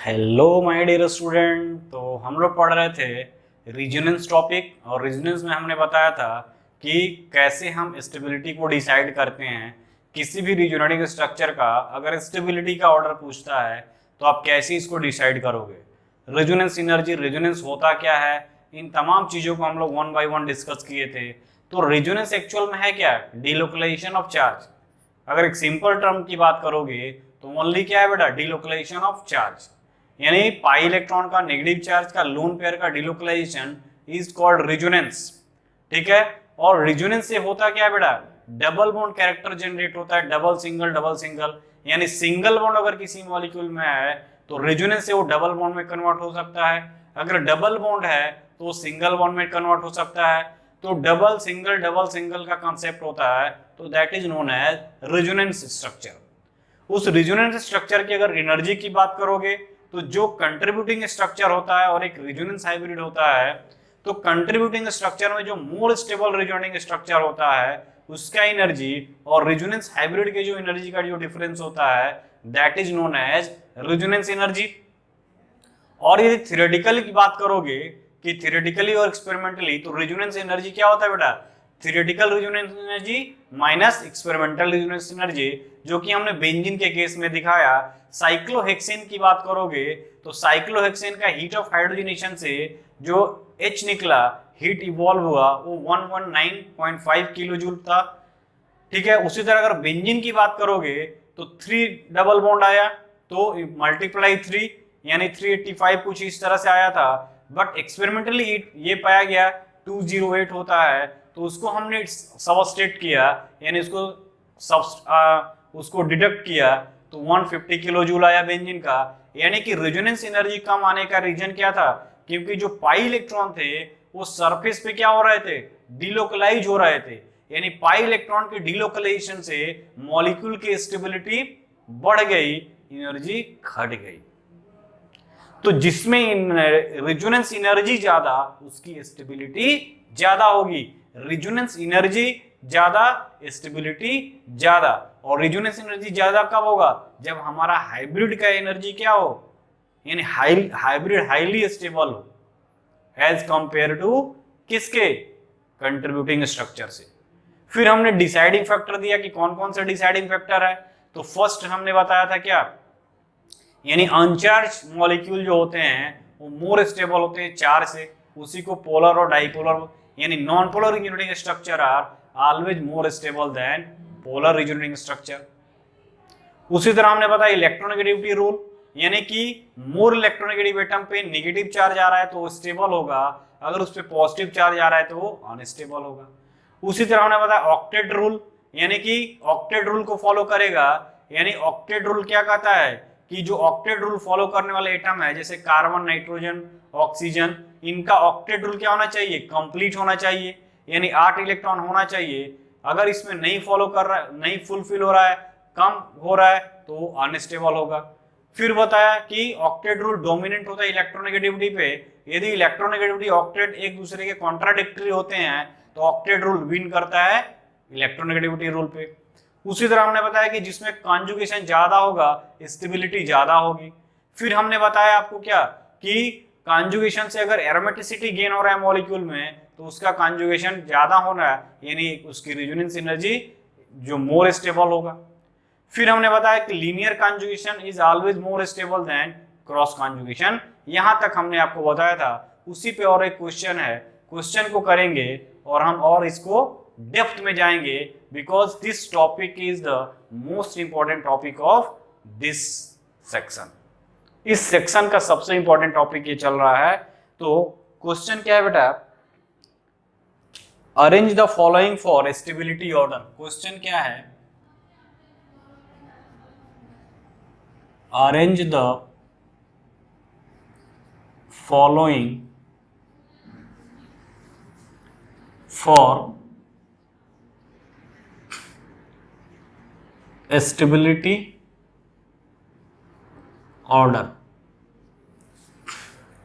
Hello my dear student. तो हम लोग पढ़ रहे थे रीजनेंस टॉपिक, और रीजनेंस में हमने बताया था कि कैसे हम स्टेबिलिटी को डिसाइड करते हैं। किसी भी रीजनिंग स्ट्रक्चर का अगर स्टेबिलिटी का ऑर्डर पूछता है तो आप कैसे इसको डिसाइड करोगे। रेजोनेंस एनर्जी, रेजोनेंस होता क्या है, इन तमाम चीज़ों को हम लोग वन बाय वन डिस्कस किए थे। तो रेजोनेंस एक्चुअल में है क्या? Delocalisation of charge. अगर एक सिंपल टर्म की बात करोगे तो ओनली क्या है बेटा? डिलोकलाइजेशन ऑफ चार्ज, यानी पाई इलेक्ट्रॉन का नेगेटिव चार्ज का लोन पेयर का डिलोकलाइजेशन इज कॉल्ड रेजोनेंस। ठीक है। और रेजोनेंस से होता क्या है बेटा? डबल बॉन्ड कैरेक्टर जनरेट होता है, डबल सिंगल, यानी सिंगल बॉन्ड अगर किसी मॉलिक्यूल में है तो रेजोनेंस से वो डबल बॉन्ड में कन्वर्ट हो सकता है। अगर डबल बॉन्ड है तो सिंगल बॉन्ड में कन्वर्ट हो सकता है। तो डबल सिंगल का कॉन्सेप्ट होता है, तो that is known as resonance structure. उस रेजोनेंस स्ट्रक्चर की अगर एनर्जी की बात करोगे तो जो कंट्रीब्यूटिंग स्ट्रक्चर होता है और एक रेजोनेंस हाइब्रिड होता है, तो कंट्रीब्यूटिंग स्ट्रक्चर में जो मोर स्टेबल रेजोनेंस स्ट्रक्चर होता है उसका एनर्जी और रेजोनेंस हाइब्रिड के जो एनर्जी का जो डिफरेंस होता है that is known as resonance energy. और यदि थियोरेटिकली की बात करोगे कि थियोरेटिकली और एक्सपेरिमेंटली, तो रेजोनेंस एनर्जी क्या होता है बेटा? Theoretical resonance energy minus experimental resonance energy, जो कि हमने बेंजीन के केस में दिखाया। साइक्लोहेक्सेन की बात करोगे तो साइक्लोहेक्सेन का हीट ऑफ हाइड्रोजनेशन से जो H निकला, हीट इवॉल्व हुआ, वो 119.5 किलो जूल था। ठीक है। उसी तरह अगर बेंजीन की बात करोगे तो 3 डबल बॉन्ड आया, तो मल्टीप्लाई 3 यानी 385 कुछ इस तरह से आया था। बट एक्सपेरिमेंटली ये पाया गया 208 होता है, तो उसको हमने सबस्ट्रेट किया, यानी उसको डिडक्ट किया, तो 150 किलो जूल आया बेंजीन का। यानी कि रेजोनेंस एनर्जी कम आने का रीजन क्या था? क्योंकि जो पाई इलेक्ट्रॉन थे वो सरफेस पे क्या हो रहे थे? डिलोकलाइज हो रहे थे। यानी पाई इलेक्ट्रॉन के डिलोकलाइजेशन से मॉलिक्यूल की स्टेबिलिटी बढ़ गई, एनर्जी घट गई। तो जिसमें रेजोनेंस एनर्जी ज्यादा उसकी स्टेबिलिटी ज्यादा होगी। रेजोनेंस एनर्जी ज्यादा, स्टेबिलिटी ज्यादा। और रेजोनेंस एनर्जी ज्यादा कब होगा? जब हमारा हाइब्रिड का एनर्जी क्या हो, यानी हाइब्रिड हाईली स्टेबल हो एज कंपेयर टू किसके? कंट्रीब्यूटिंग स्ट्रक्चर से। फिर हमने डिसाइडिंग फैक्टर दिया कि कौन कौन से डिसाइडिंग फैक्टर है। तो फर्स्ट हमने बताया था क्या, यानी अनचार्ज मॉलिक्यूल जो होते हैं वो मोर स्टेबल होते हैं चार्ज से। उसी को पोलर और डाइपोलर, यानी non polar resonating structure are always more stable than polar resonating structure. उसी तरह हमने बताया इलेक्ट्रोनेगेटिविटी रूल, यानी कि मोर इलेक्ट्रोनेगेटिव एटम पे नेगेटिव चार्ज आ रहा है तो वो स्टेबल होगा, अगर उस पे पॉजिटिव चार्ज आ रहा है तो वो अनस्टेबल होगा। उसी तरह हमने बताया ऑक्टेट रूल, यानी कि ऑक्टेट रूल को फॉलो करेगा। यानी ऑक्टेट रूल क्या कहता है कि जो ऑक्टेट रूल फॉलो करने वाले एटम है जैसे कार्बन, नाइट्रोजन, ऑक्सीजन, इनका ऑक्टेट रूल क्या होना चाहिए? कंप्लीट होना चाहिए, यानी 8 इलेक्ट्रॉन होना चाहिए। अगर इसमें नहीं फॉलो कर रहा है, नहीं फुलफिल हो रहा है, कम हो रहा है, तो अनस्टेबल होगा। फिर बताया कि ऑक्टेट रूल डोमिनेंट होता है इलेक्ट्रोनेगेटिविटी पे। यदि इलेक्ट्रोनेगेटिविटी ऑक्टेट एक दूसरे के कॉन्ट्राडिक्टरी होते हैं तो ऑक्टेट रूल विन करता है इलेक्ट्रोनेगेटिविटी रूल पे। उसी तरह हमने बताया कि जिसमें कॉन्जुगेशन ज्यादा होगा स्टेबिलिटी ज्यादा होगी। फिर हमने बताया आपको क्या कि कॉन्जुगेशन से अगर एरोमेटिसिटी गेन हो रहा है मॉलिक्यूल में तो उसका कॉन्जुगेशन ज्यादा होना है, यानी उसकी रेजोनेंस एनर्जी जो मोर स्टेबल होगा। फिर हमने बताया कि linear conjugation is always more stable then cross conjugation. यहां तक हमने आपको बताया था। उसी पे और एक क्वेश्चन है, क्वेश्चन को करेंगे और हम और इसको डेप्थ में जाएंगे, because this topic is the most important topic of this section. इस सेक्शन का सबसे इंपॉर्टेंट टॉपिक ये चल रहा है। तो क्वेश्चन क्या है बेटा? Arrange the following for stability order. Question क्या है? Arrange the following for stability order.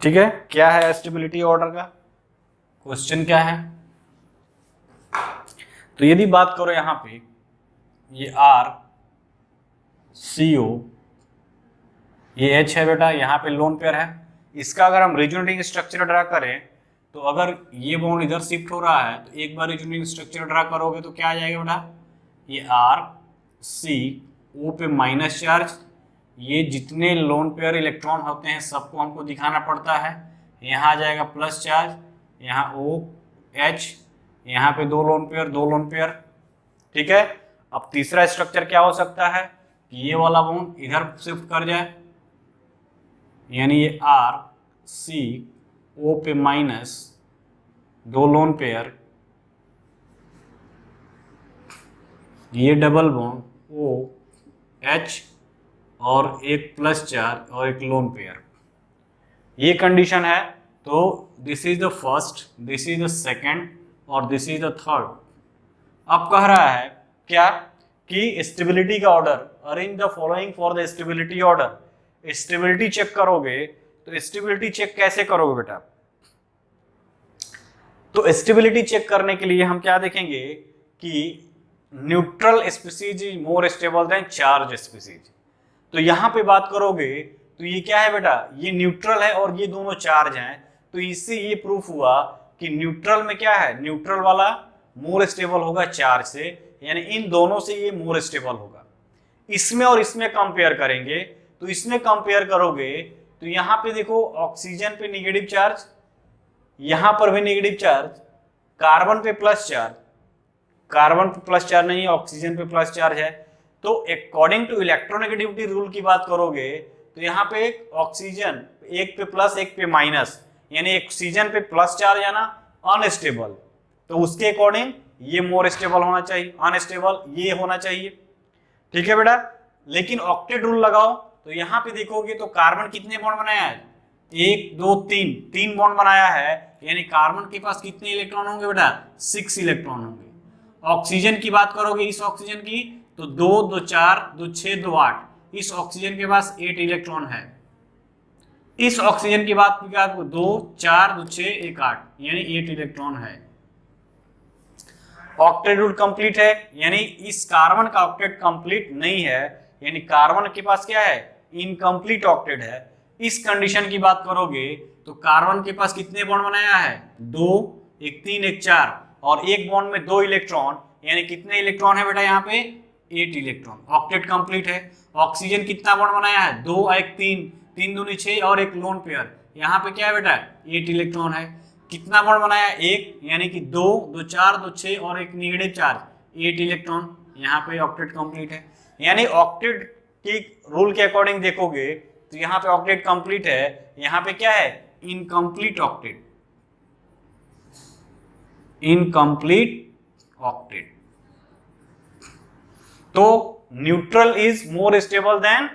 ठीक है। क्या है स्टेबिलिटी ऑर्डर का क्वेश्चन क्या है? तो यदि बात करो यहां पे, ये R CO ये H है बेटा, यहाँ पे लोन पेयर है। इसका अगर हम रेजोनेटिंग स्ट्रक्चर ड्रा करें तो अगर ये बॉन्ड इधर शिफ्ट हो रहा है तो एक बार रेजोनेटिंग स्ट्रक्चर ड्रा करोगे तो क्या आ जाएगा बेटा, ये R C O पे माइनस चार्ज, ये जितने लोन पेयर इलेक्ट्रॉन होते हैं सबको हमको दिखाना पड़ता है, यहाँ आ जाएगा प्लस चार्ज, यहाँ O H, यहाँ पे दो लोन पेयर। ठीक है, अब तीसरा स्ट्रक्चर क्या हो सकता है कि ये वाला बॉन्ड इधर शिफ्ट कर जाए, यानी ये R C O पे माइनस दो लोन पेयर, ये डबल बॉन्ड O H और एक प्लस चार्ज और एक लोन पेयर, ये कंडीशन है। तो this is the first, this is the second और दिस इज द थर्ड। अब कह रहा है क्या कि स्टेबिलिटी का order, arrange the following for the stability order. Stability check करोगे तो स्टेबिलिटी चेक कैसे करोगे बेटा, तो स्टेबिलिटी चेक करने के लिए हम क्या देखेंगे कि neutral species is more stable than charge species. तो यहां पे बात करोगे तो ये क्या है बेटा, ये न्यूट्रल है और ये दोनों चार्ज हैं, तो इससे ये प्रूफ हुआ कि न्यूट्रल में क्या है, न्यूट्रल वाला मोर स्टेबल होगा चार्ज से, यानी इन दोनों से ये मोर स्टेबल होगा। इसमें और इसमें कंपेयर करेंगे तो इसमें कंपेयर करोगे तो यहाँ पे देखो ऑक्सीजन पे नेगेटिव चार्ज, यहां पर भी नेगेटिव चार्ज, कार्बन पे प्लस चार्ज, कार्बन पे प्लस चार्ज नहीं, ऑक्सीजन पे प्लस चार्ज है। तो अकॉर्डिंग टू इलेक्ट्रोनेगेटिविटी रूल की बात करोगे तो यहाँ पे ऑक्सीजन एक पे प्लस एक पे माइनस, यानी ऑक्सीजन पे प्लस चार्ज है ना अनस्टेबल, तो उसके अकॉर्डिंग ये मोर स्टेबल होना चाहिए, अनस्टेबल ये होना चाहिए। ठीक है बेटा, लेकिन ऑक्टेट रूल लगाओ तो यहाँ पे देखोगे तो कार्बन कितने बॉन्ड बनाया है, एक दो तीन, तीन बॉन्ड बनाया है, यानी कार्बन के पास कितने इलेक्ट्रॉन होंगे बेटा, 6 इलेक्ट्रॉन होंगे। ऑक्सीजन की बात करोगे, इस ऑक्सीजन की, तो 2 2 4 2 6 2 8, इस ऑक्सीजन के पास 8 इलेक्ट्रॉन है। इस ऑक्सीजन की बात 2 4 2 6 1 8, यानी 8 इलेक्ट्रॉन है। ऑक्टेट रूल कंप्लीट है, यानी इस कार्बन का ऑक्टेट कंप्लीट नहीं है, यानी कार्बन के पास क्या है, इनकम्प्लीट ऑक्टेट है। इस कंडीशन की बात करोगे तो कार्बन के पास कितने बॉन्ड बनाया है, 2, एक 3 एक 4, और एक बॉन्ड में 2 इलेक्ट्रॉन, यानी कितने इलेक्ट्रॉन है बेटा यहाँ पे, 8 इलेक्ट्रॉन, ऑक्टेट कंप्लीट है। ऑक्सीजन कितना बॉन्ड बनाया है, 2 एक 3, 3 दूनी 6 और एक लोन पेयर, यहाँ पे क्या है बेटा, 8 इलेक्ट्रॉन है। कितना बॉन्ड बनाया, एक, यानी कि 2 2 4 2 6 और एक नेगेटिव चार्ज, 8 इलेक्ट्रॉन, यहाँ पे ऑक्टेट कंप्लीट है। यानी ऑक्टेट की रूल के अकॉर्डिंग देखोगे तो यहाँ पे ऑक्टेट कंप्लीट है, यहाँ पे क्या है, इनकम्प्लीट ऑक्टेट, इनकम्प्लीट ऑक्टेट। तो neutral is more stable than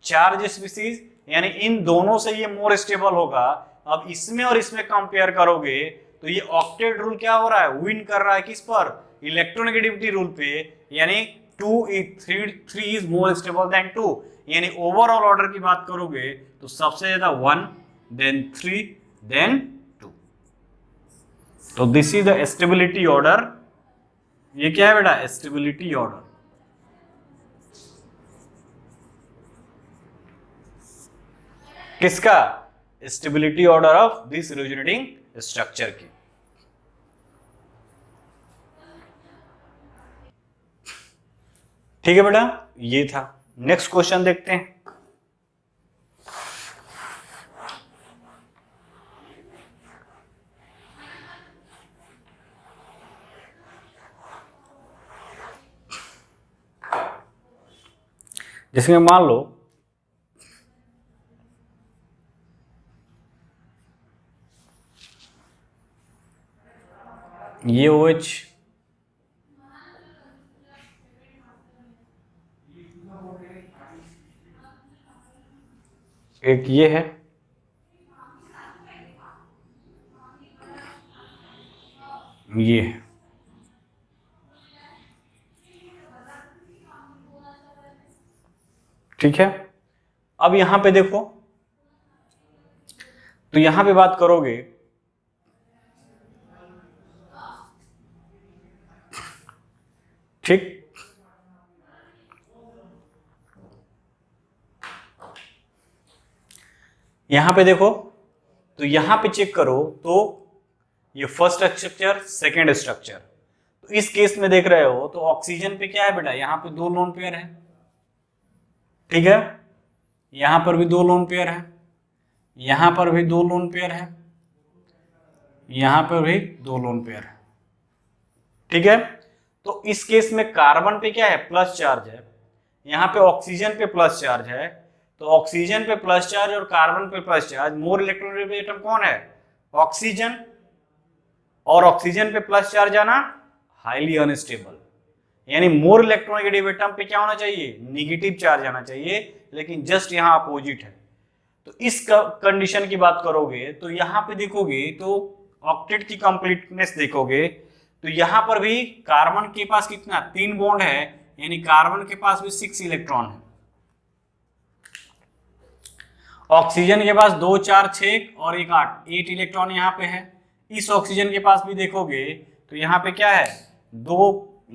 charge species, यानी इन दोनों से ये मोर स्टेबल होगा। अब इसमें और इसमें कंपेयर करोगे तो ये ऑक्टेट रूल क्या हो रहा है, विन कर रहा है किस पर, इलेक्ट्रोनेगेटिविटी रूल पे, यानी 3 इज मोर स्टेबल देन 2, यानी ओवरऑल ऑर्डर की बात करोगे तो सबसे ज्यादा 1, देन 3, देन 2। तो this is the stability order. ये क्या है बेटा, स्टेबिलिटी ऑर्डर। किसका, stability order of this resonating structure की। ठीक है बेटा, ये था। नेक्स्ट क्वेश्चन देखते हैं। जिसमें मान लो ये OH एक, ये है, ये है, ठीक है। अब यहां पे देखो तो यहां पे बात करोगे ठीक, यहां पे देखो, तो यहां पे चेक करो तो ये फर्स्ट स्ट्रक्चर, सेकेंड स्ट्रक्चर, तो इस केस में देख रहे हो तो ऑक्सीजन पे क्या है बेटा, यहां पे 2 लोन पेयर है, ठीक है, यहां पर भी 2 लोन पेयर है, यहां पर भी 2 लोन पेयर है, यहां पर भी 2 लोन पेयर है, ठीक है। तो इस केस में कार्बन पे क्या है, प्लस चार्ज है, यहां पे ऑक्सीजन पे प्लस चार्ज है, तो ऑक्सीजन पे प्लस चार्ज और कार्बन पे प्लस चार्ज, मोर इलेक्ट्रोनेगेटिव एटम कौन है, ऑक्सीजन, और ऑक्सीजन पे प्लस चार्ज आना हाईली अनस्टेबल, यानी मोर इलेक्ट्रोनेगेटिव एटम पे क्या होना चाहिए, निगेटिव चार्ज आना चाहिए, लेकिन जस्ट यहां अपोजिट है। तो इस कंडीशन की बात करोगे तो यहां पे देखोगे तो ऑक्टेट की कंप्लीटनेस देखोगे तो यहां पर भी कार्बन के पास कितना, 3 बॉन्ड है, यानी कार्बन के पास भी 6 इलेक्ट्रॉन है, ऑक्सीजन के पास 2 4 6 और 1 8 इलेक्ट्रॉन यहाँ पे है। इस ऑक्सीजन के पास भी देखोगे तो यहाँ पे क्या है, 2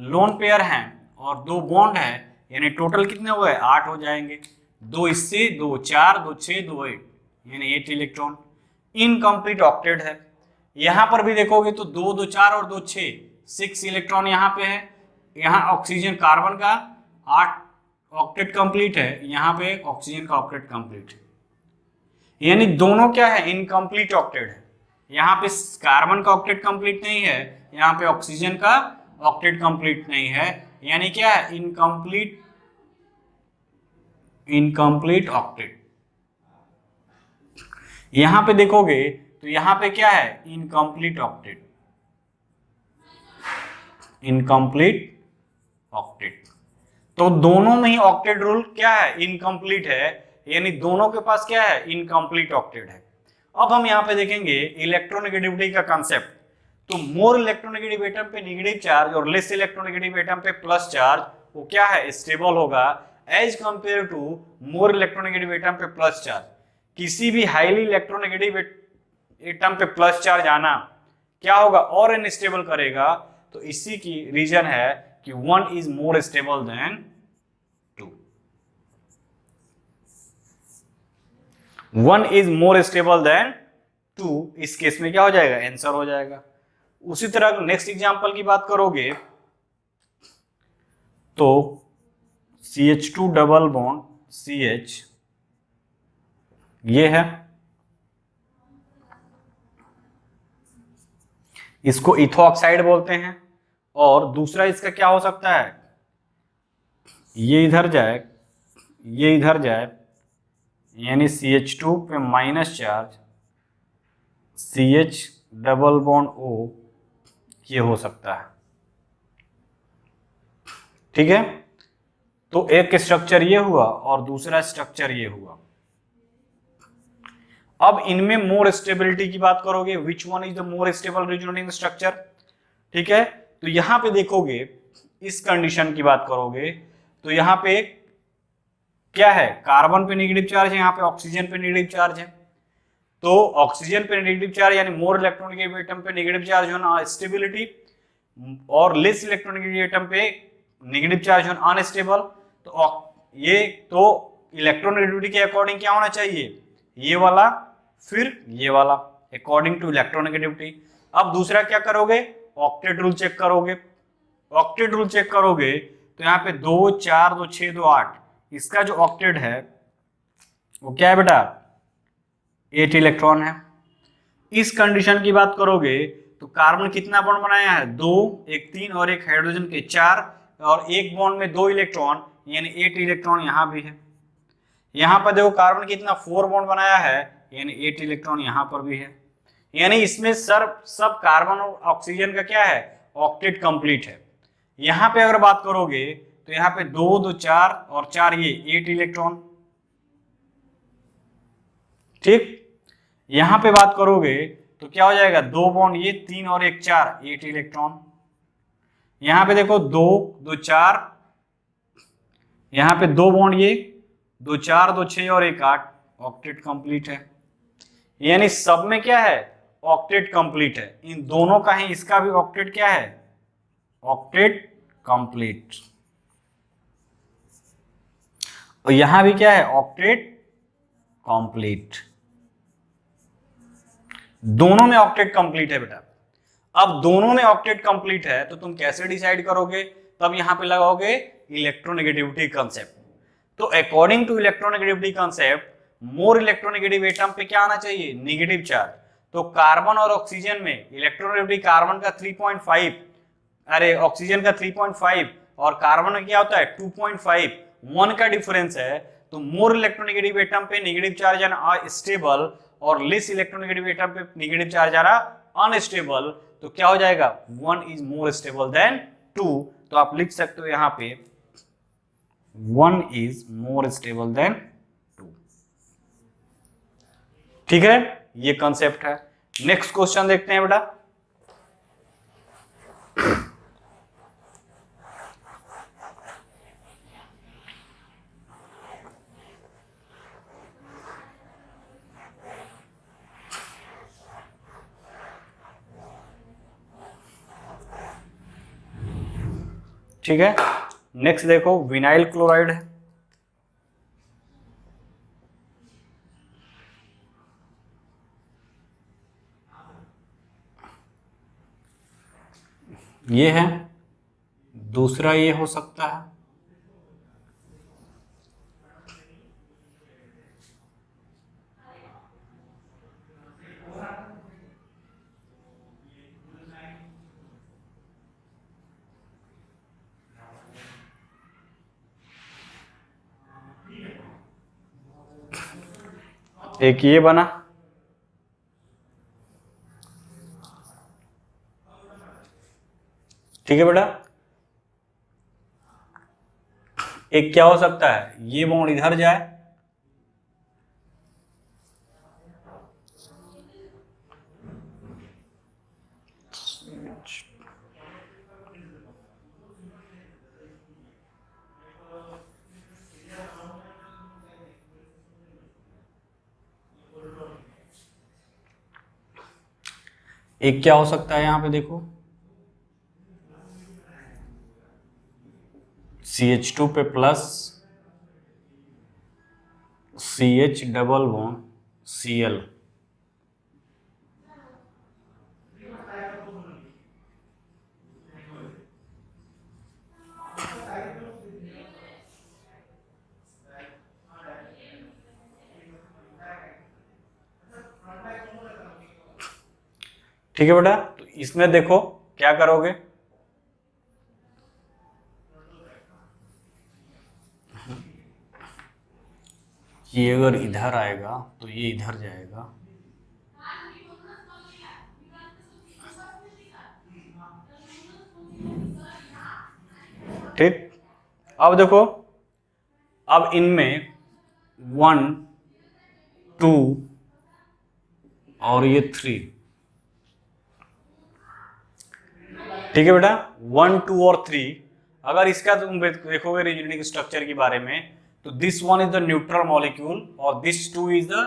लोन पेयर हैं और 2 बॉन्ड है, यानी टोटल कितने हुए, 8 हो जाएंगे, 2 इससे, 2 4, 2 6, 2 8, यानी 8 इलेक्ट्रॉन, इनकम्प्लीट ऑक्टेट है। यहाँ पर भी देखोगे तो 2 2 4 और 2 6 इलेक्ट्रॉन यहाँ पे है, यहाँ ऑक्सीजन कार्बन का 8 ऑक्टेट कंप्लीट है, यहाँ पे ऑक्सीजन का ऑक्टेट कंप्लीट है, यानी दोनों क्या है, इनकम्प्लीट ऑक्टेट है। यहाँ पे कार्बन का ऑक्टेट कंप्लीट नहीं है, यहाँ पे ऑक्सीजन का ऑक्टेट कंप्लीट नहीं है, यानी क्या है, इनकम्प्लीट ऑक्टेट। यहां पे देखोगे तो यहां पे क्या है, इनकम्प्लीट ऑक्टेट, इनकम्प्लीट ऑक्टेट। तो दोनों में ही ऑक्टेट रूल क्या है, इनकम्प्लीट है, यानी दोनों के पास क्या है, इनकम्प्लीट ऑक्टेट है। अब हम यहां पे देखेंगे इलेक्ट्रोनेगेटिविटी का कंसेप्ट। तो मोर इलेक्ट्रोनेगेटिव एटम पे नेगेटिव चार्ज और लेस इलेक्ट्रोनेगेटिव एटम पे प्लस चार्ज, वो क्या है, स्टेबल होगा as compare to more electronegative atom पे प्लस चार्ज। किसी भी हाईली इलेक्ट्रोनेगेटिव एटम पे प्लस चार्ज आना क्या होगा, और अनस्टेबल करेगा। तो इसी की रीजन है कि 1 is more stable then 2, 1 is more stable then 2, इस केस में क्या हो जाएगा, आंसर हो जाएगा। उसी तरह नेक्स्ट एग्जांपल की बात करोगे तो CH2 डबल बॉन्ड CH ये है, इसको इथो ऑक्साइड बोलते हैं, और दूसरा इसका क्या हो सकता है, ये इधर जाए, ये इधर जाए, यानी CH2 पे minus charge, CH double bond O, ये हो सकता है, ठीक है। तो एक स्ट्रक्चर ये हुआ और दूसरा स्ट्रक्चर ये हुआ। अब इनमें मोर स्टेबिलिटी की बात करोगे, which one is the more stable resonating structure, ठीक है। तो यहां पे देखोगे, इस कंडीशन की बात करोगे तो यहां पे क्या है, कार्बन पे नेगेटिव चार्ज है, यहाँ पे ऑक्सीजन पे नेगेटिव चार्ज है। तो ऑक्सीजन पे नेगेटिव चार्ज यानी मोर इलेक्ट्रोनेगेटिव एटम पे नेगेटिव चार्ज होना स्टेबिलिटी, और लेस इलेक्ट्रोनेगेटिव एटम पे नेगेटिव चार्ज होना अनस्टेबल। तो ये तो इलेक्ट्रोनेगेटिविटी के अकॉर्डिंग क्या होना चाहिए, ये वाला फिर ये वाला, अकॉर्डिंग टू इलेक्ट्रोनेगेटिविटी। अब दूसरा क्या करोगे, ऑक्टेट रूल चेक करोगे। ऑक्टेट रूल चेक करोगे तो यहाँ पे 2 4 2 6 2 8, इसका जो ऑक्टेट है वो क्या है बेटा, 8 इलेक्ट्रॉन है। इस कंडीशन की बात करोगे तो कार्बन कितना बॉन्ड बनाया है, 2 1 3 और एक हाइड्रोजन के 4, और एक बॉन्ड में 2 इलेक्ट्रॉन, यानी 8 इलेक्ट्रॉन यहाँ भी है। यहाँ पर देखो कार्बन कितना 4 बॉन्ड बनाया है, यानी 8 इलेक्ट्रॉन यहाँ पर भी है, यानी इसमें सब कार्बन और ऑक्सीजन का क्या है, ऑक्टेट कंप्लीट है। यहाँ पे अगर बात करोगे तो यहाँ पे 2 2 4 और 4 ये 8 इलेक्ट्रॉन, ठीक। यहां पे बात करोगे तो क्या हो जाएगा, 2 बॉन्ड ये 3 और एक 4, 8 इलेक्ट्रॉन। यहां पे देखो 2 2 4, यहां पे 2 बॉन्ड ये 2 4 2 6 और एक 8, ऑक्टेट कंप्लीट है, यानी सब में क्या है, ऑक्टेट कंप्लीट है। इन दोनों का ही इसका भी ऑक्टेट क्या है, ऑक्टेट कंप्लीट, और यहां भी क्या है, ऑक्टेट कंप्लीट। दोनों में ऑक्टेट कंप्लीट है बेटा। अब दोनों में ऑक्टेट कंप्लीट है तो तुम कैसे डिसाइड करोगे? तब यहां पे लगाओगे इलेक्ट्रोनेगेटिविटी कंसेप्ट। तो according to electronegativity concept more electronegative atom पे क्या आना चाहिए? Negative charge. तो कार्बन और ऑक्सीजन में इलेक्ट्रोनेगेटिविटी कार्बन का 3.5, अरे ऑक्सीजन का 3.5 और कार्बन में क्या होता है 2.5, 1 का डिफरेंस है। तो मोर इलेक्ट्रोनेगेटिव एटम पे नेगेटिव चार्ज आना स्टेबल और लेस इलेक्ट्रोनेगेटिव एटम पे नेगेटिव चार्ज आना अनस्टेबल। तो क्या हो जाएगा? 1 इज मोर स्टेबल देन 2। तो आप लिख सकते हो यहां पे 1 इज मोर स्टेबल देन 2। ठीक है, ये कंसेप्ट है। नेक्स्ट क्वेश्चन देखते हैं बेटा। ठीक है, नेक्स्ट देखो विनाइल क्लोराइड है। ये है, दूसरा ये हो सकता है। एक ये बना, ठीक है बेटा। एक क्या हो सकता है, ये बॉन्ड इधर जाए, एक क्या हो सकता है यहां पे देखो CH2 पे plus CH double bond Cl। ठीक है बेटा, तो इसमें देखो क्या करोगे, ये अगर इधर आएगा तो ये इधर जाएगा, ठीक। अब देखो, अब इनमें 1 2 और ये 3, ठीक है बेटा। 1 2 और 3, अगर इसका तुम देखोगे रीजनिंग स्ट्रक्चर के बारे में, तो this one is the neutral molecule और this 2 is the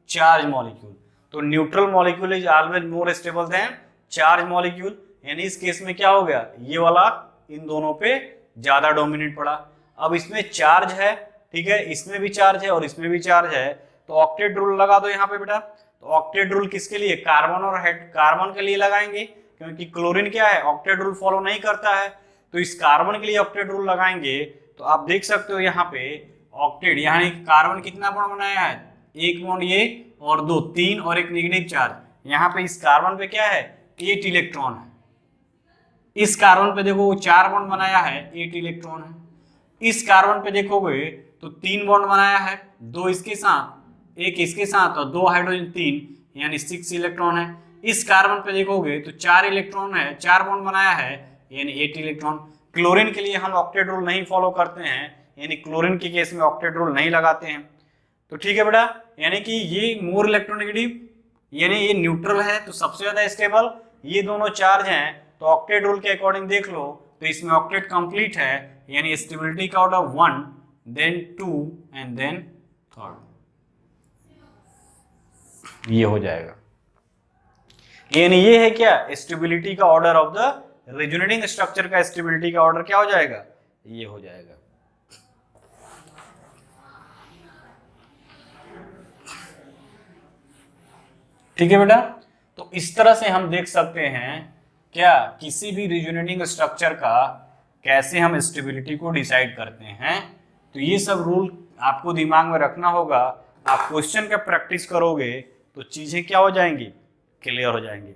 charge molecule. तो neutral molecule is always more stable than charge molecule. यानी इस केस में क्या हो गया, ये वाला इन दोनों पे ज्यादा डोमिनेट पड़ा। अब इसमें चार्ज है, ठीक है, इसमें भी चार्ज है और इसमें भी चार्ज है, तो ऑक्टेट रूल लगा दो यहाँ पे बेटा। तो ऑक्टेट रूल किसके लिए? कार्बन और कार्बन के लिए लगाएंगे, क्योंकि क्लोरीन क्या है, ऑक्टेट रूल फॉलो नहीं करता है। तो इस कार्बन के लिए ऑक्टेट रूल लगाएंगे। तो आप देख सकते हो यहाँ पे ऑक्टेट, यानी कार्बन कितना बॉन्ड बनाया है, एक बॉन्ड ये और 2 3 और एक नेगेटिव चार्ज। यहाँ पे इस कार्बन पे क्या है, 8 इलेक्ट्रॉन है। इस कार्बन पे देखो 4 बॉन्ड बनाया है, 8 इलेक्ट्रॉन है। इस कार्बन पे देखोगे तो 3 बॉन्ड बनाया है, 2 इसके साथ, एक इसके साथ और 2 हाइड्रोजन 3, यानी 6 इलेक्ट्रॉन है। इस कार्बन पे देखोगे तो 4 इलेक्ट्रॉन है, 4 बॉन्ड बनाया है, यानी 8 इलेक्ट्रॉन। क्लोरीन के लिए हम ऑक्टेट रूल नहीं फॉलो करते हैं, यानी क्लोरीन के केस में ऑक्टेट रूल नहीं लगाते हैं। तो ठीक है बेटा, यानी कि ये मोर इलेक्ट्रोनेगेटिव, यानी ये न्यूट्रल है तो सबसे ज्यादा स्टेबल, ये दोनों चार्ज हैं तो ऑक्टेट रूल के अकॉर्डिंग देख लो तो इसमें ऑक्टेट कंप्लीट है, यानी स्टेबिलिटी का ऑर्डर 1 देन 2 एंड देन 3, ये हो जाएगा। यानी ये है क्या, स्टेबिलिटी का order of the resonating structure का स्टेबिलिटी का ऑर्डर क्या हो जाएगा, ये हो जाएगा। ठीक है बेटा, तो इस तरह से हम देख सकते हैं क्या किसी भी रेजोनेटिंग स्ट्रक्चर का कैसे हम स्टेबिलिटी को डिसाइड करते हैं। तो ये सब रूल आपको दिमाग में रखना होगा। आप क्वेश्चन का प्रैक्टिस करोगे तो चीजें क्या हो जाएंगी, क्लियर हो जाएंगी।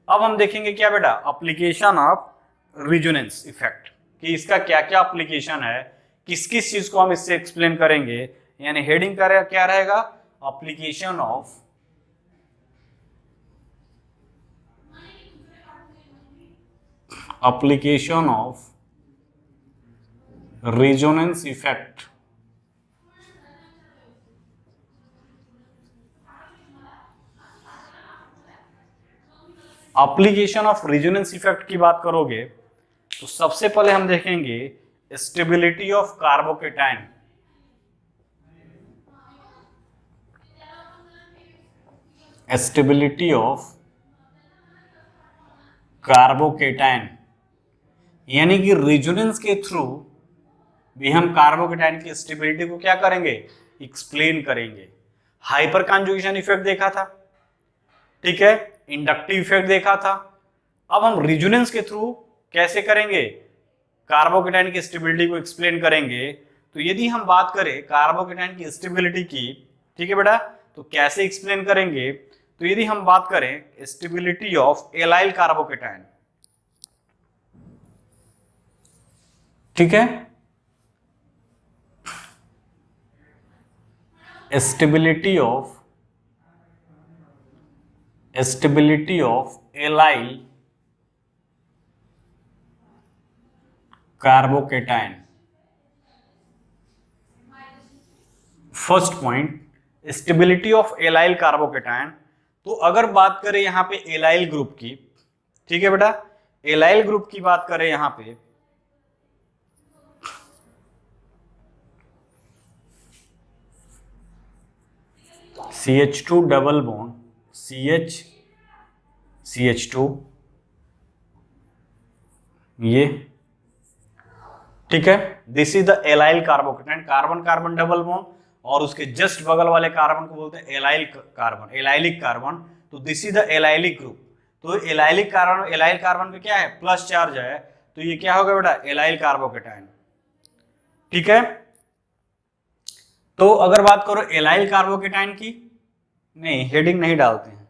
अब हम देखेंगे क्या बेटा, एप्लीकेशन ऑफ रेजोनेंस इफेक्ट, कि इसका क्या क्या एप्लीकेशन है, किस किस चीज को हम इससे एक्सप्लेन करेंगे। यानी हेडिंग का क्या रहेगा, application of resonance effect. Application of resonance effect की बात करोगे तो सबसे पहले हम देखेंगे stability of carbocation. Stability of carbocation, यानी कि रेजोनेंस के थ्रू भी हम कार्बोकेटाइन की स्टेबिलिटी को क्या करेंगे, एक्सप्लेन करेंगे। हाइपर कॉन्जुगेशन इफेक्ट देखा था, ठीक है, इंडक्टिव इफेक्ट देखा था। अब हम रेजोनेंस के थ्रू कैसे करेंगे, कार्बोकेटाइन की स्टेबिलिटी को एक्सप्लेन करेंगे। तो यदि हम बात करें कार्बोकेटाइन की स्टेबिलिटी की, ठीक है बेटा, तो कैसे एक्सप्लेन करेंगे। तो यदि हम बात करें स्टेबिलिटी ऑफ एलाइल कार्बोकेटाइन, ठीक है, stability of allyl carbocation. First point, stability of allyl carbocation. तो अगर बात करें यहां पे एलाइल ग्रुप की, ठीक है बेटा, एलाइल ग्रुप की बात करें यहां पे, CH2 डबल बॉन्ड CH2, ये ठीक है, this is the allyl carbocation. Carbon carbon double bond और उसके जस्ट बगल वाले कार्बन को बोलते हैं एलाइल कार्बन, एलाइलिक कार्बन। तो this is the allylic group. तो एलाइलिक कार्बन, एलाइल कार्बन पे क्या है, प्लस चार्ज है, तो ये क्या होगा बेटा, एलाइल कार्बोकेटाइन, ठीक है। तो अगर बात करो एलाइल कार्बोकेटाइन की, नहीं हेडिंग नहीं डालते हैं,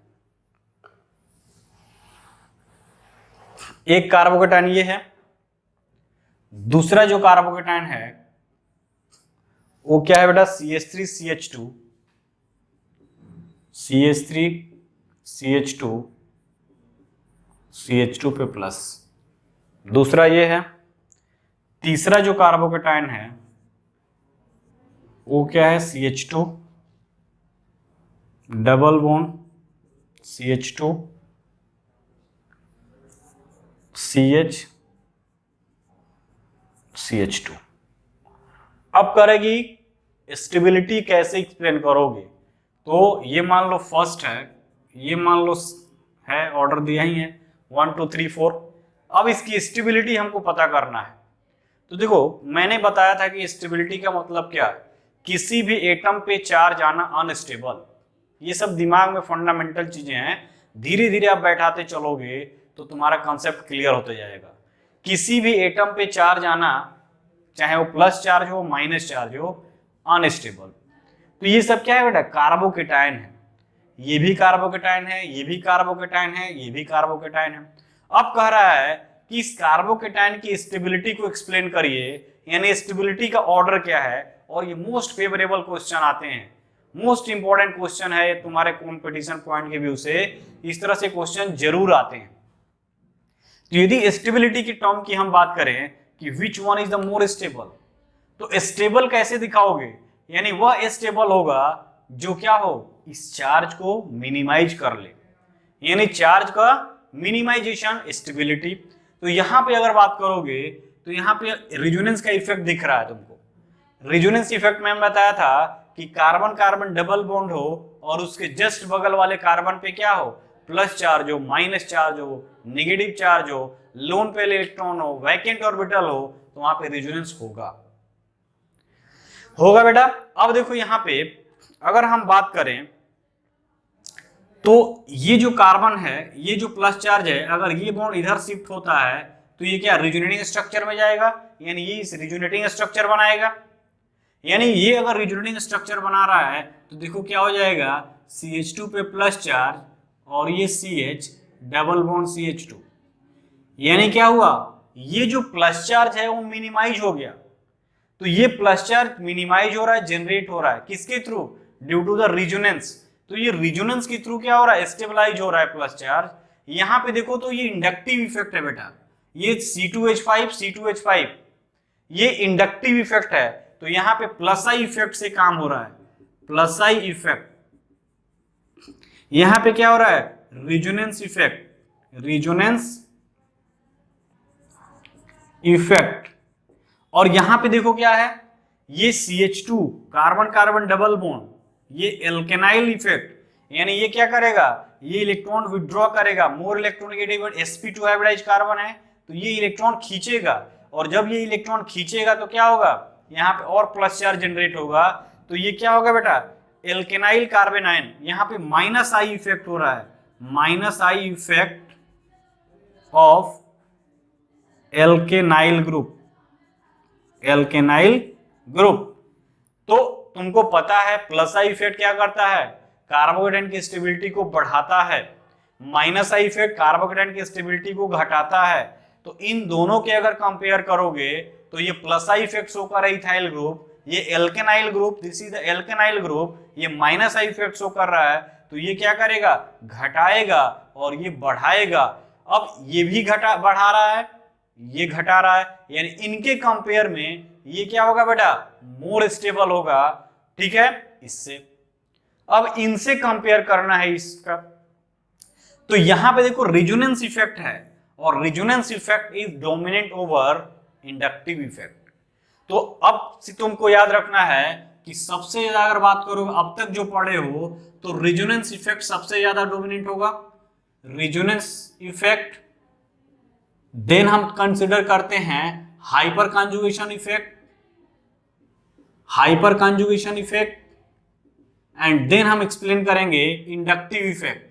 एक कार्बोकेटाइन ये है, दूसरा जो कार्बोकेटाइन है वो क्या है बेटा, CH3CH2, CH3CH2, CH2 पे प्लस, दूसरा ये है। तीसरा जो कार्बोकेटाइन है वो क्या है, CH2 double bond CH2 CH2। अब करेगी स्टेबिलिटी कैसे एक्सप्लेन करोगे। तो ये मान लो फर्स्ट है, ये मान लो है, ऑर्डर दिया ही है 1 2 3 4। अब इसकी स्टेबिलिटी हमको पता करना है। तो देखो मैंने बताया था कि स्टेबिलिटी का मतलब क्या है, किसी भी एटम पे चार्ज आना अनस्टेबल। ये सब दिमाग में फंडामेंटल चीजें हैं, धीरे धीरे आप बैठाते चलोगे तो तुम्हारा कॉन्सेप्ट क्लियर होते जाएगा। किसी भी एटम पे चार्ज आना, चाहे वो प्लस चार्ज हो माइनस चार्ज हो, अनस्टेबल। तो ये सब क्या है बेटा, कार्बोकेटाइन है। ये भी कार्बोकेटाइन है, ये भी कार्बोकेटाइन है, ये भी कार्बोकेटाइन है। अब कह रहा है कि इस कार्बोकेटाइन की स्टेबिलिटी को एक्सप्लेन करिए, यानी स्टेबिलिटी का ऑर्डर क्या है। और ये मोस्ट फेवरेबल क्वेश्चन आते हैं, मोस्ट इंपॉर्टेंट क्वेश्चन है तुम्हारे कंपटीशन पॉइंट के व्यू से, इस तरह से क्वेश्चन जरूर आते हैं। तो यदि स्टेबिलिटी की टर्म की हम बात करें कि which one is the more stable, तो स्टेबल कैसे दिखाओगे, यानी वह स्टेबल होगा जो क्या हो, इस चार्ज को मिनिमाइज कर ले, यानी चार्ज का मिनिमाइजेशन स्टेबिलिटी। तो यहां पे अगर बात करोगे तो यहां पे रेजोनेंस का इफेक्ट दिख रहा है तुमको। रेजोनेंस इफेक्ट में बताया था कि कार्बन कार्बन डबल बॉन्ड हो और उसके जस्ट बगल वाले कार्बन पे क्या हो, प्लस चार्ज हो, माइनस चार्ज हो, नेगेटिव चार्ज हो, लोन पे इलेक्ट्रॉन हो, वैकेंट ऑर्बिटल हो, तो वहां पे रेजोनेंस होगा बेटा। अब देखो यहां पे अगर हम बात करें तो ये जो कार्बन है, ये जो प्लस चार्ज है, अगर ये बॉन्ड इधर शिफ्ट होता है तो ये क्या रिजोनेटिंग स्ट्रक्चर में जाएगा, यानी ये इस रिजोनेटिंग स्ट्रक्चर बनाएगा। यानी ये अगर रिजोनेटिंग स्ट्रक्चर बना रहा है तो देखो क्या हो जाएगा, CH2 पे प्लस चार्ज और ये CH डबल बॉन्ड CH2। यानी क्या हुआ, ये जो प्लस चार्ज है वो मिनिमाइज हो गया। तो ये प्लस चार्ज मिनिमाइज हो रहा है, जनरेट हो रहा है किसके through, due to the resonance. तो ये रिजोनेंस के थ्रू क्या हो रहा है, स्टेबलाइज हो रहा है प्लस चार्ज। यहां पे देखो तो ये इंडक्टिव इफेक्ट है बेटा, ये C2H5 C2H5 ये इंडक्टिव इफेक्ट है। तो यहां पे प्लस आई इफेक्ट से काम हो रहा है, प्लस आई इफेक्ट। यहां पे क्या हो रहा है, रिजोनेंस इफेक्ट, रिजोनेंस इफेक्ट। और यहां पे देखो क्या है, ये CH2 carbon carbon double bond, ये एल्केनाइल इफेक्ट। यानी ये क्या करेगा, ये इलेक्ट्रॉन विड्रॉ करेगा, more electronegative sp2 hybridised carbon है तो ये इलेक्ट्रॉन खींचेगा, और जब ये इलेक्ट्रॉन खींचेगा तो क्या होगा, यहाँ पे और प्लस चार्ज जनरेट होगा। तो ये क्या होगा बेटा, एल्केनाइल कार्बन आयन, यहाँ पे माइनस आई इफेक्ट हो रहा है, minus I effect of alkenyl group, alkenyl group. तो तुमको पता है प्लस आई इफेक्ट क्या करता है, कार्बोकेटाइन की स्टेबिलिटी को बढ़ाता है, माइनस आई इफेक्ट कार्बोकेटाइन की स्टेबिलिटी को घटाता है। तो इन दोनों के अगर कंपेयर करोगे तो ये प्लस आई इफेक्ट शो कर रहा है इथाइल ग्रुप, ये alkenyl group, this is the alkenyl group, ये माइनस आई इफेक्ट शो कर रहा है। तो ये क्या करेगा, घटाएगा और ये बढ़ाएगा। अब ये भी बढ़ा रहा है, ये घटा रहा है, यानी इनके कंपेयर में ये क्या होगा बेटा, मोर स्टेबल होगा, ठीक है इससे। अब इनसे कंपेयर करना है इसका, तो यहां पे देखो रिजोनेंस इफेक्ट है, और resonance effect is dominant over inductive effect. तो अब से तुमको याद रखना है कि सबसे ज्यादा अगर बात करो अब तक जो पढ़े हो, तो रिजोनेंस इफेक्ट सबसे ज्यादा डोमिनेंट होगा, रिजोनेंस इफेक्ट। देन हम कंसिडर करते हैं hyperconjugation effect, hyperconjugation effect, and then हम एक्सप्लेन करेंगे इंडक्टिव इफेक्ट।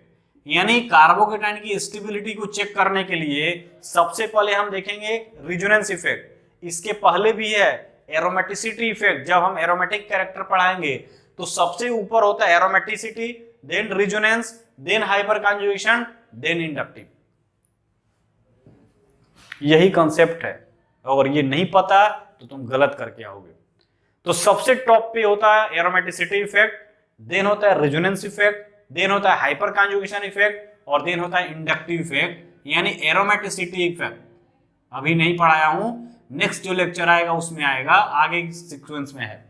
यानी कार्बोकेटाइन की स्टेबिलिटी को चेक करने के लिए सबसे पहले हम देखेंगे रिजोनेंस इफेक्ट। इसके पहले भी है एरोमेटिसिटी इफेक्ट, जब हम एरोमेटिक कैरेक्टर पढ़ाएंगे तो सबसे ऊपर होता है aromaticity, then resonance, then hyperconjugation, then inductive. यही कॉन्सेप्ट है, अगर ये नहीं पता तो तुम गलत करके आओगे। तो सबसे टॉप पे होता है एरोमेटिसिटी इफेक्ट, देन होता है रेजोनेंस इफेक्ट, देन होता है हाइपर कॉन्जुगेशन इफेक्ट, और देन होता है इंडक्टिव इफेक्ट। यानी एरोमेटिसिटी इफेक्ट अभी नहीं पढ़ाया हूं, नेक्स्ट जो लेक्चर आएगा उसमें आएगा, आगे सीक्वेंस में है।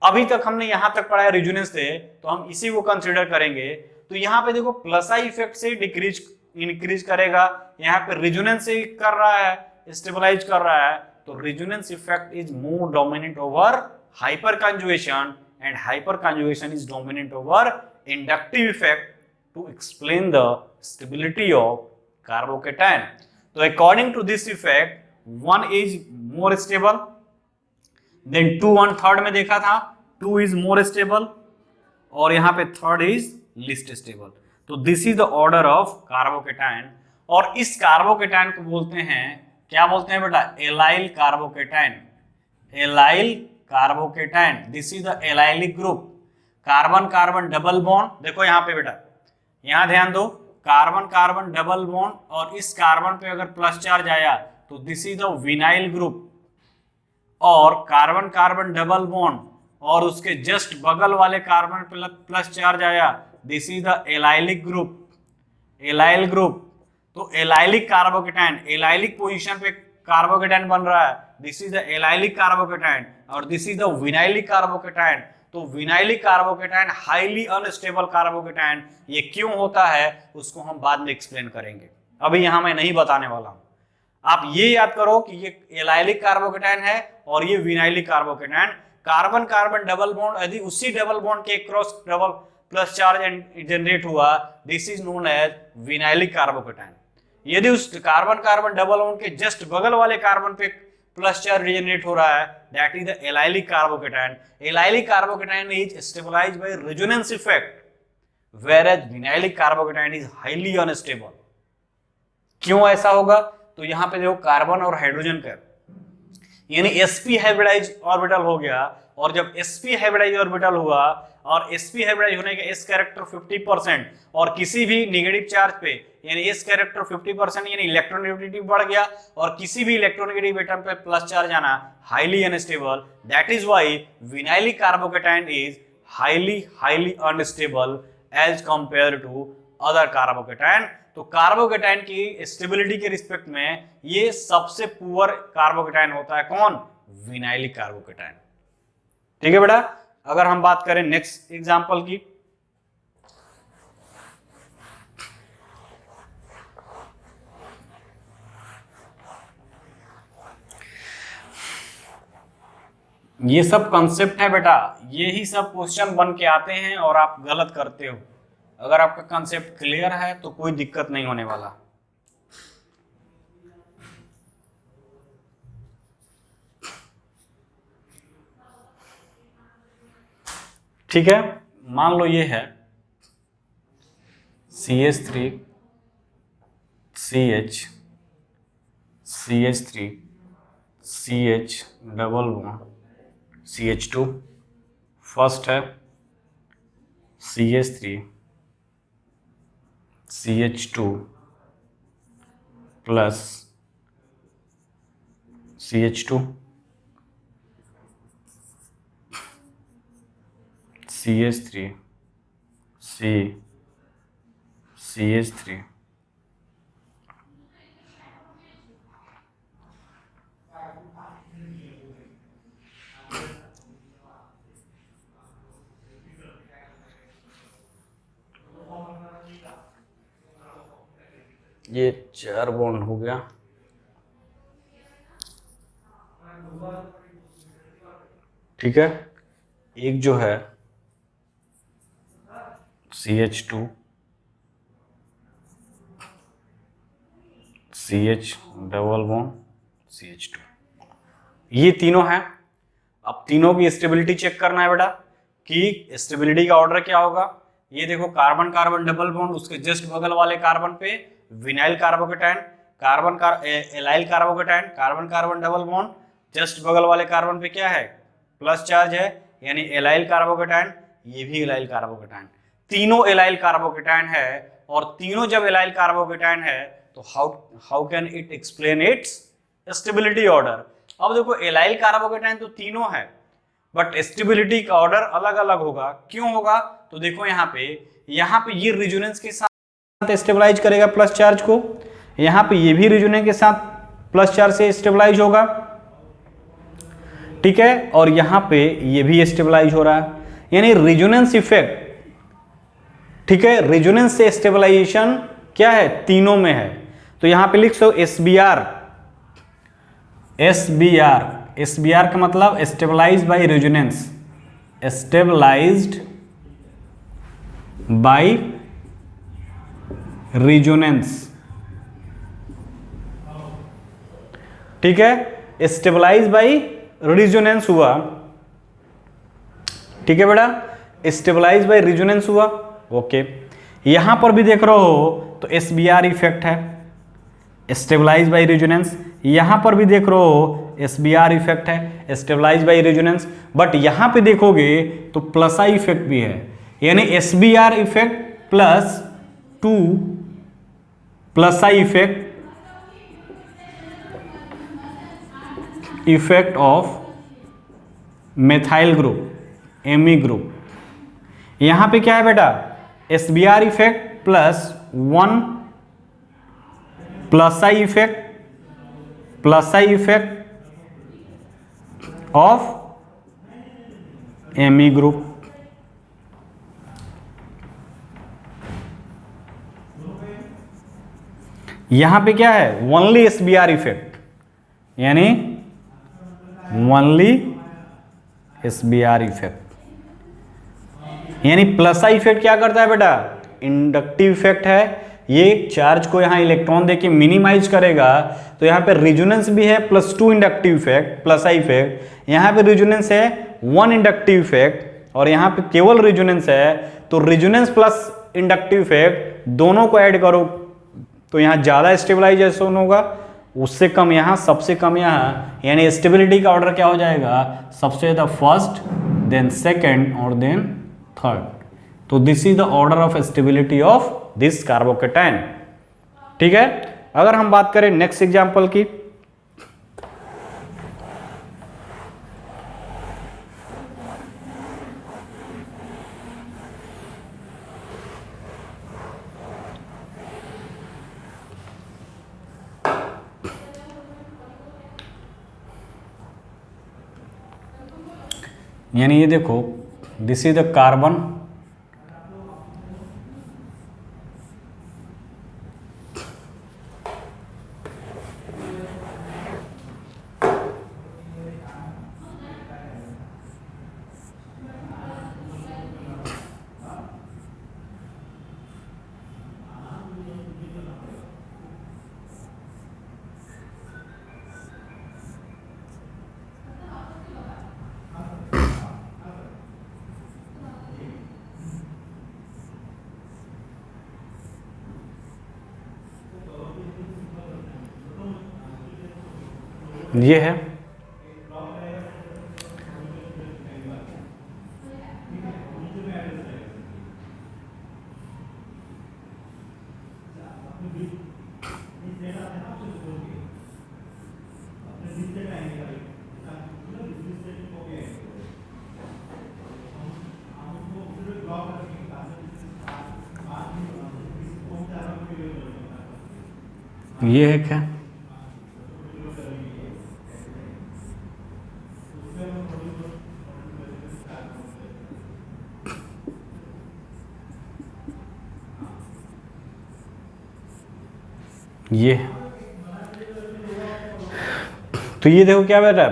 अभी तक हमने यहां तक पढ़ाया रेजोनेंस से, तो हम इसी को कंसीडर करेंगे। तो यहां पे देखो प्लस आई इफेक्ट से डिक्रीज इंक्रीज करेगा, यहाँ पे रेजोनेंस से कर रहा है, स्टेबलाइज कर रहा है। तो resonance effect is more dominant over hyper conjugation, and hyper conjugation is dominant over inductive effect to explain the stability of carbocation. So according to this effect, one is more stable, then 2 1/3 में देखा था 2 is more stable, और यहाँ पे 3rd is least stable. तो this is the order of carbocation, और इस carbocation को बोलते हैं, क्या बोलते हैं बेटा, allyl carbocation, allyl carbocation. This is the allylic group, carbon carbon double bond. देखो यहाँ पे बेटा, यहां ध्यान दो, कार्बन कार्बन डबल बॉन्ड, और इस कार्बन पे अगर प्लस चार्ज आया तो this is the vinyl group, और कार्बन कार्बन डबल बॉन्ड और उसके जस्ट बगल वाले कार्बन पे प्लस चार्ज आया, this is the allylic group, allyl group. तो एलाइलिक कार्बोकेटाइन, एलाइलिक पोजीशन पे कार्बोकेटाइन बन रहा है, this is the allylic carbocation, और this is the vinylic carbocation. तो vinylic carbocation highly unstable carbocation, ये क्यों होता है उसको हम बाद में एक्सप्लेन करेंगे, अभी यहां मैं नहीं बताने वाला हूं। आप ये याद करो कि ये एलाइलिक कार्बोकेटाइन है और ये vinylic carbocation. Carbon carbon double bond, यदि उसी डबल बॉन्ड के cross double plus charge generate हुआ, this is known as vinylic carbocation. यदि उस कार्बन कार्बन डबल बॉन्ड के जस्ट बगल वाले कार्बन पे प्लस चार्ज जनरेट हो रहा है, that is the allylic carbocation. Allylic carbocation is stabilized by resonance effect, whereas vinylic carbocation is highly unstable. क्यों ऐसा होगा? तो यहाँ पे देखो कार्बन और हाइड्रोजन का यानी sp हाइब्रिडाइज ऑर्बिटल हो गया, और जब sp हाइब्रिडाइज ऑर्बिटल हुआ और sp हाइब्रिडाइज होने का s कैरेक्टर 50% और किसी भी नेगेटिव चार्ज पे यानी s कैरेक्टर 50% यानी इलेक्ट्रोनेगेटिविटी बढ़ गया, और किसी भी इलेक्ट्रोनेगेटिव एटम पे प्लस चार्ज आना highly unstable. That is why vinylic carbocation is highly unstable as compare to other carbocation. तो कार्बोकेटाइन की स्टेबिलिटी के रिस्पेक्ट में ये सबसे पुअर कार्बोकेटाइन होता है। कौन? Vinylic carbocation. ठीक है बेटा। अगर हम बात करें नेक्स्ट एग्जांपल की, ये सब कंसेप्ट है बेटा, यही सब क्वेश्चन बन के आते हैं और आप गलत करते हो। अगर आपका कंसेप्ट क्लियर है तो कोई दिक्कत नहीं होने वाला। ठीक है, मान लो ये है CH3 CH CH3 CH double bond CH2, first है CH3 CH2 plus CH2 CH3 CH3 ये 4 बॉन्ड हो गया। ठीक है, एक जो है CH2 CH double bond CH2, ये तीनों हैं। अब तीनों की स्टेबिलिटी चेक करना है बेटा कि स्टेबिलिटी का ऑर्डर क्या होगा। ये देखो कार्बन कार्बन डबल बॉन्ड, उसके जस्ट बगल वाले कार्बन पे vinyl carbocation, allyl carbocation, carbon carbon double bond, just बगल वाले कार्बन पे क्या है? प्लस चार्ज है यानी एलाइल कार्बोकेटाइन, ये भी एलाइल कार्बोकेटाइन। तीनों एलाइल कार्बोकेटाइन है, और तीनों जब एलाइल कार्बोकेटाइन है तो how can it explain it's stability order. अब देखो एलाइल कार्बोकेटाइन तो तीनों है, बट स्टेबिलिटी का ऑर्डर अलग अलग होगा। क्यों होगा? तो देखो यहाँ पे ये रेजोनेंस के साथ स्टेबलाइज करेगा प्लस चार्ज को, यहाँ पे ये भी रेजोनेंस के साथ प्लस चार्ज से स्टेबलाइज होगा। ठीक है, और यहाँ पे ये भी स्टेबलाइज हो रहा है, यानी रेजोनेंस इफेक्ट। ठीक है, रेजोनेंस से स्टेबलाइजेशन क्या है? तीनों में है। तो यहां पे लिख सो SBR का मतलब stabilized by resonance, stabilized by resonance. ठीक है, स्टेबलाइज बाय रेजोनेंस हुआ। ठीक है बेटा, स्टेबलाइज बाय रेजोनेंस हुआ। ओके, यहां पर भी देख रहे हो तो SBR इफेक्ट है, स्टेबलाइज बाय रेजोनेंस। यहां पर भी देख रहे हो SBR इफेक्ट है, स्टेबलाइज बाय रेजोनेंस। बट यहां पे देखोगे तो प्लस आई इफेक्ट भी है, यानी SBR effect plus 2 plus I effect of methyl group, Me group. यहां पे क्या है बेटा? SBR effect plus 1 plus I effect of Me group. यहां पे क्या है? ओनली SBR इफेक्ट, यानी ओनली SBR इफेक्ट, यानी प्लस आई इफेक्ट क्या करता है बेटा? इंडक्टिव इफेक्ट है। ये चार्ज को यहां इलेक्ट्रॉन देके मिनिमाइज करेगा, तो यहां पे रेजोनेंस भी है +2 inductive effect plus I effect. यहां पे रेजोनेंस है 1 इंडक्टिव इफेक्ट, और यहां पे केवल रेजोनेंस है, तो रेजोनेंस प्लस इंडक्टिव इफेक्ट, दोनों को ऐड करो तो यहाँ ज़्यादा स्टेबलाइजेशन होगा, उससे कम यहाँ, सबसे कम यहाँ, यानी स्टेबिलिटी का ऑर्डर क्या हो जाएगा, सबसे ज़्यादा फर्स्ट, देन सेकेंड और देन थर्ड। तो this is the order of stability of this carbocation. ठीक है, अगर हम बात करें नेक्स्ट एग्जांपल की, यानी ये देखो, दिस इज द कार्बन, ये है, ये है क्या, ये, तो ये देखो क्या बेटा,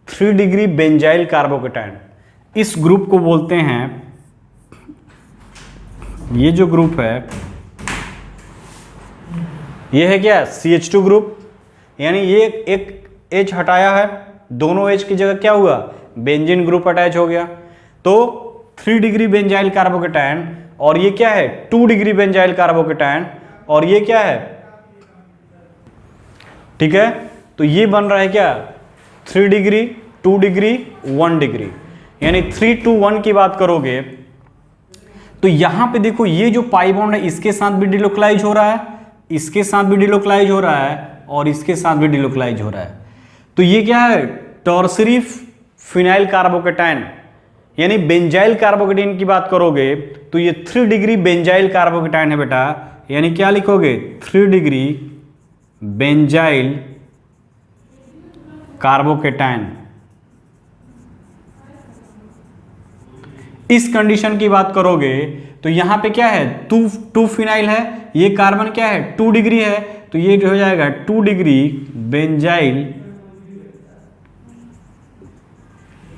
3 डिग्री बेंजाइल कार्बोकेटाइन, इस ग्रुप को बोलते हैं, ये जो ग्रुप है ये है क्या, CH2 ग्रुप, यानी ये एक H हटाया है, दोनों H की जगह क्या हुआ, बेंजीन ग्रुप अटैच हो गया। तो 3 डिग्री बेंजाइल कार्बोकेटाइन, और ये क्या है, 2 डिग्री बेंजाइल कार्बोकेटाइन, और ये क्या है, ठीक है, तो ये बन रहा है क्या, 3 डिग्री, 2 डिग्री, 1 डिग्री, यानी 3 to 1 की बात करोगे तो यहां पे देखो ये जो पाई बॉन्ड है इसके साथ भी डिलोकलाइज हो रहा है, इसके साथ भी डिलोकलाइज हो रहा है, और इसके साथ भी डिलोकलाइज हो रहा है। तो ये क्या है, टर्सरी फिनाइल कार्बोकेटाइन, यानी बेंजाइल कार्बोकेटाइन की बात करोगे तो ये 3 डिग्री बेंजाइल कार्बोकेटाइन है बेटा, यानी क्या लिखोगे, 3 डिग्री बेंजाइल कार्बोकेटाइन। इस कंडीशन की बात करोगे तो यहां पे क्या है, 2 फिनाइल है, ये कार्बन क्या है, 2 डिग्री है, तो ये हो जाएगा 2 डिग्री बेंजाइल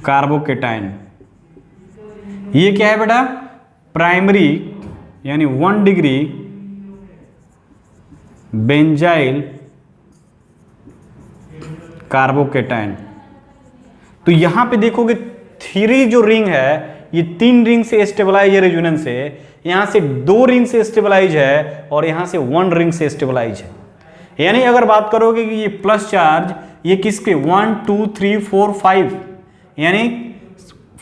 कार्बोकेटाइन। ये क्या है बेटा, प्राइमरी, यानी 1 डिग्री बेंजाइल कार्बोकेटाइन। तो यहां पे देखोगे 3 जो रिंग है, ये 3 रिंग से स्टेबलाइज है रेजोनेंस से, यहां से 2 रिंग से स्टेबलाइज है, और यहां से 1 रिंग से स्टेबलाइज है। यानी अगर बात करोगे कि ये प्लस चार्ज ये किसके, 1 2 3 4 5, यानी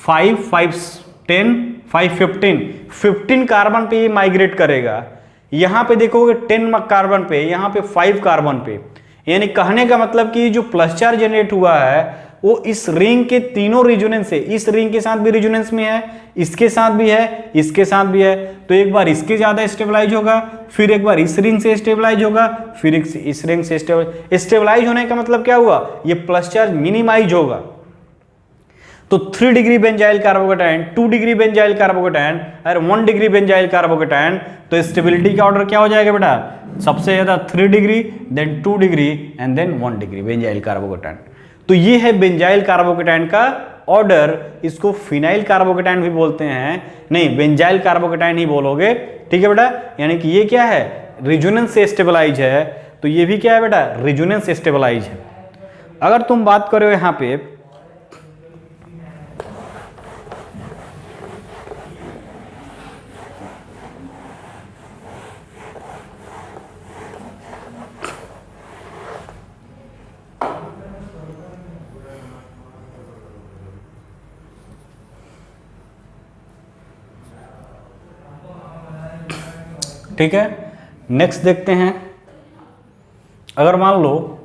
5 5 10 5 15 कार्बन पे ये माइग्रेट करेगा। यहां पे देखोगे 10 कार्बन पे, यहां पे 5 कार्बन पे, यानी कहने का मतलब कि जो प्लस चार्ज जनरेट हुआ है वो इस रिंग के तीनों रेजोनेंस से, इस रिंग के साथ भी रेजोनेंस में है, इसके साथ भी है, इसके साथ भी है, तो एक बार इसके ज्यादा स्टेबलाइज होगा, फिर एक बार इस रिंग से स्टेबलाइज होगा, फिर इस रिंग से स्टेबलाइज होने का मतलब क्या हुआ, ये प्लस चार्ज मिनिमाइज होगा। तो 3 degree benzyl carbocation, 2 degree benzyl carbocation और 1 डिग्री बेंजाइल कार्बोकेटाइन, तो स्टेबिलिटी का ऑर्डर क्या हो जाएगा बेटा, सबसे ज्यादा 3 degree, then 2 degree and then 1 degree benzyl carbocation. तो ये है बेंजाइल कार्बोकेटाइन का ऑर्डर, इसको फिनाइल कार्बोकेटाइन भी बोलते हैं, नहीं बेंजाइल कार्बोकेटाइन ही बोलोगे, ठीक है बेटा। यानी कि ये क्या है, रेजोनेंस से स्टेबलाइज है, तो ये भी क्या है बेटा, रेजोनेंस से स्टेबलाइज है। अगर तुम बात करो यहां पे ठीक है, नेक्स्ट देखते हैं। अगर मान लो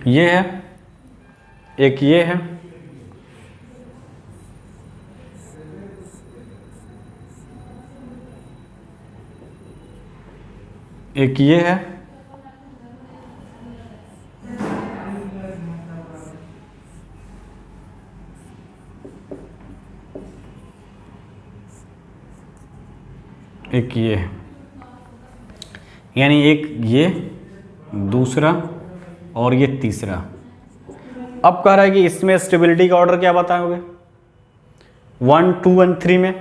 ये है, एक ये है, एक ये है, एक ये है, यानी एक ये, दूसरा और ये तीसरा। अब कह रहा है कि इसमें स्टेबिलिटी का ऑर्डर क्या बताओगे 1, 2 और 3 में।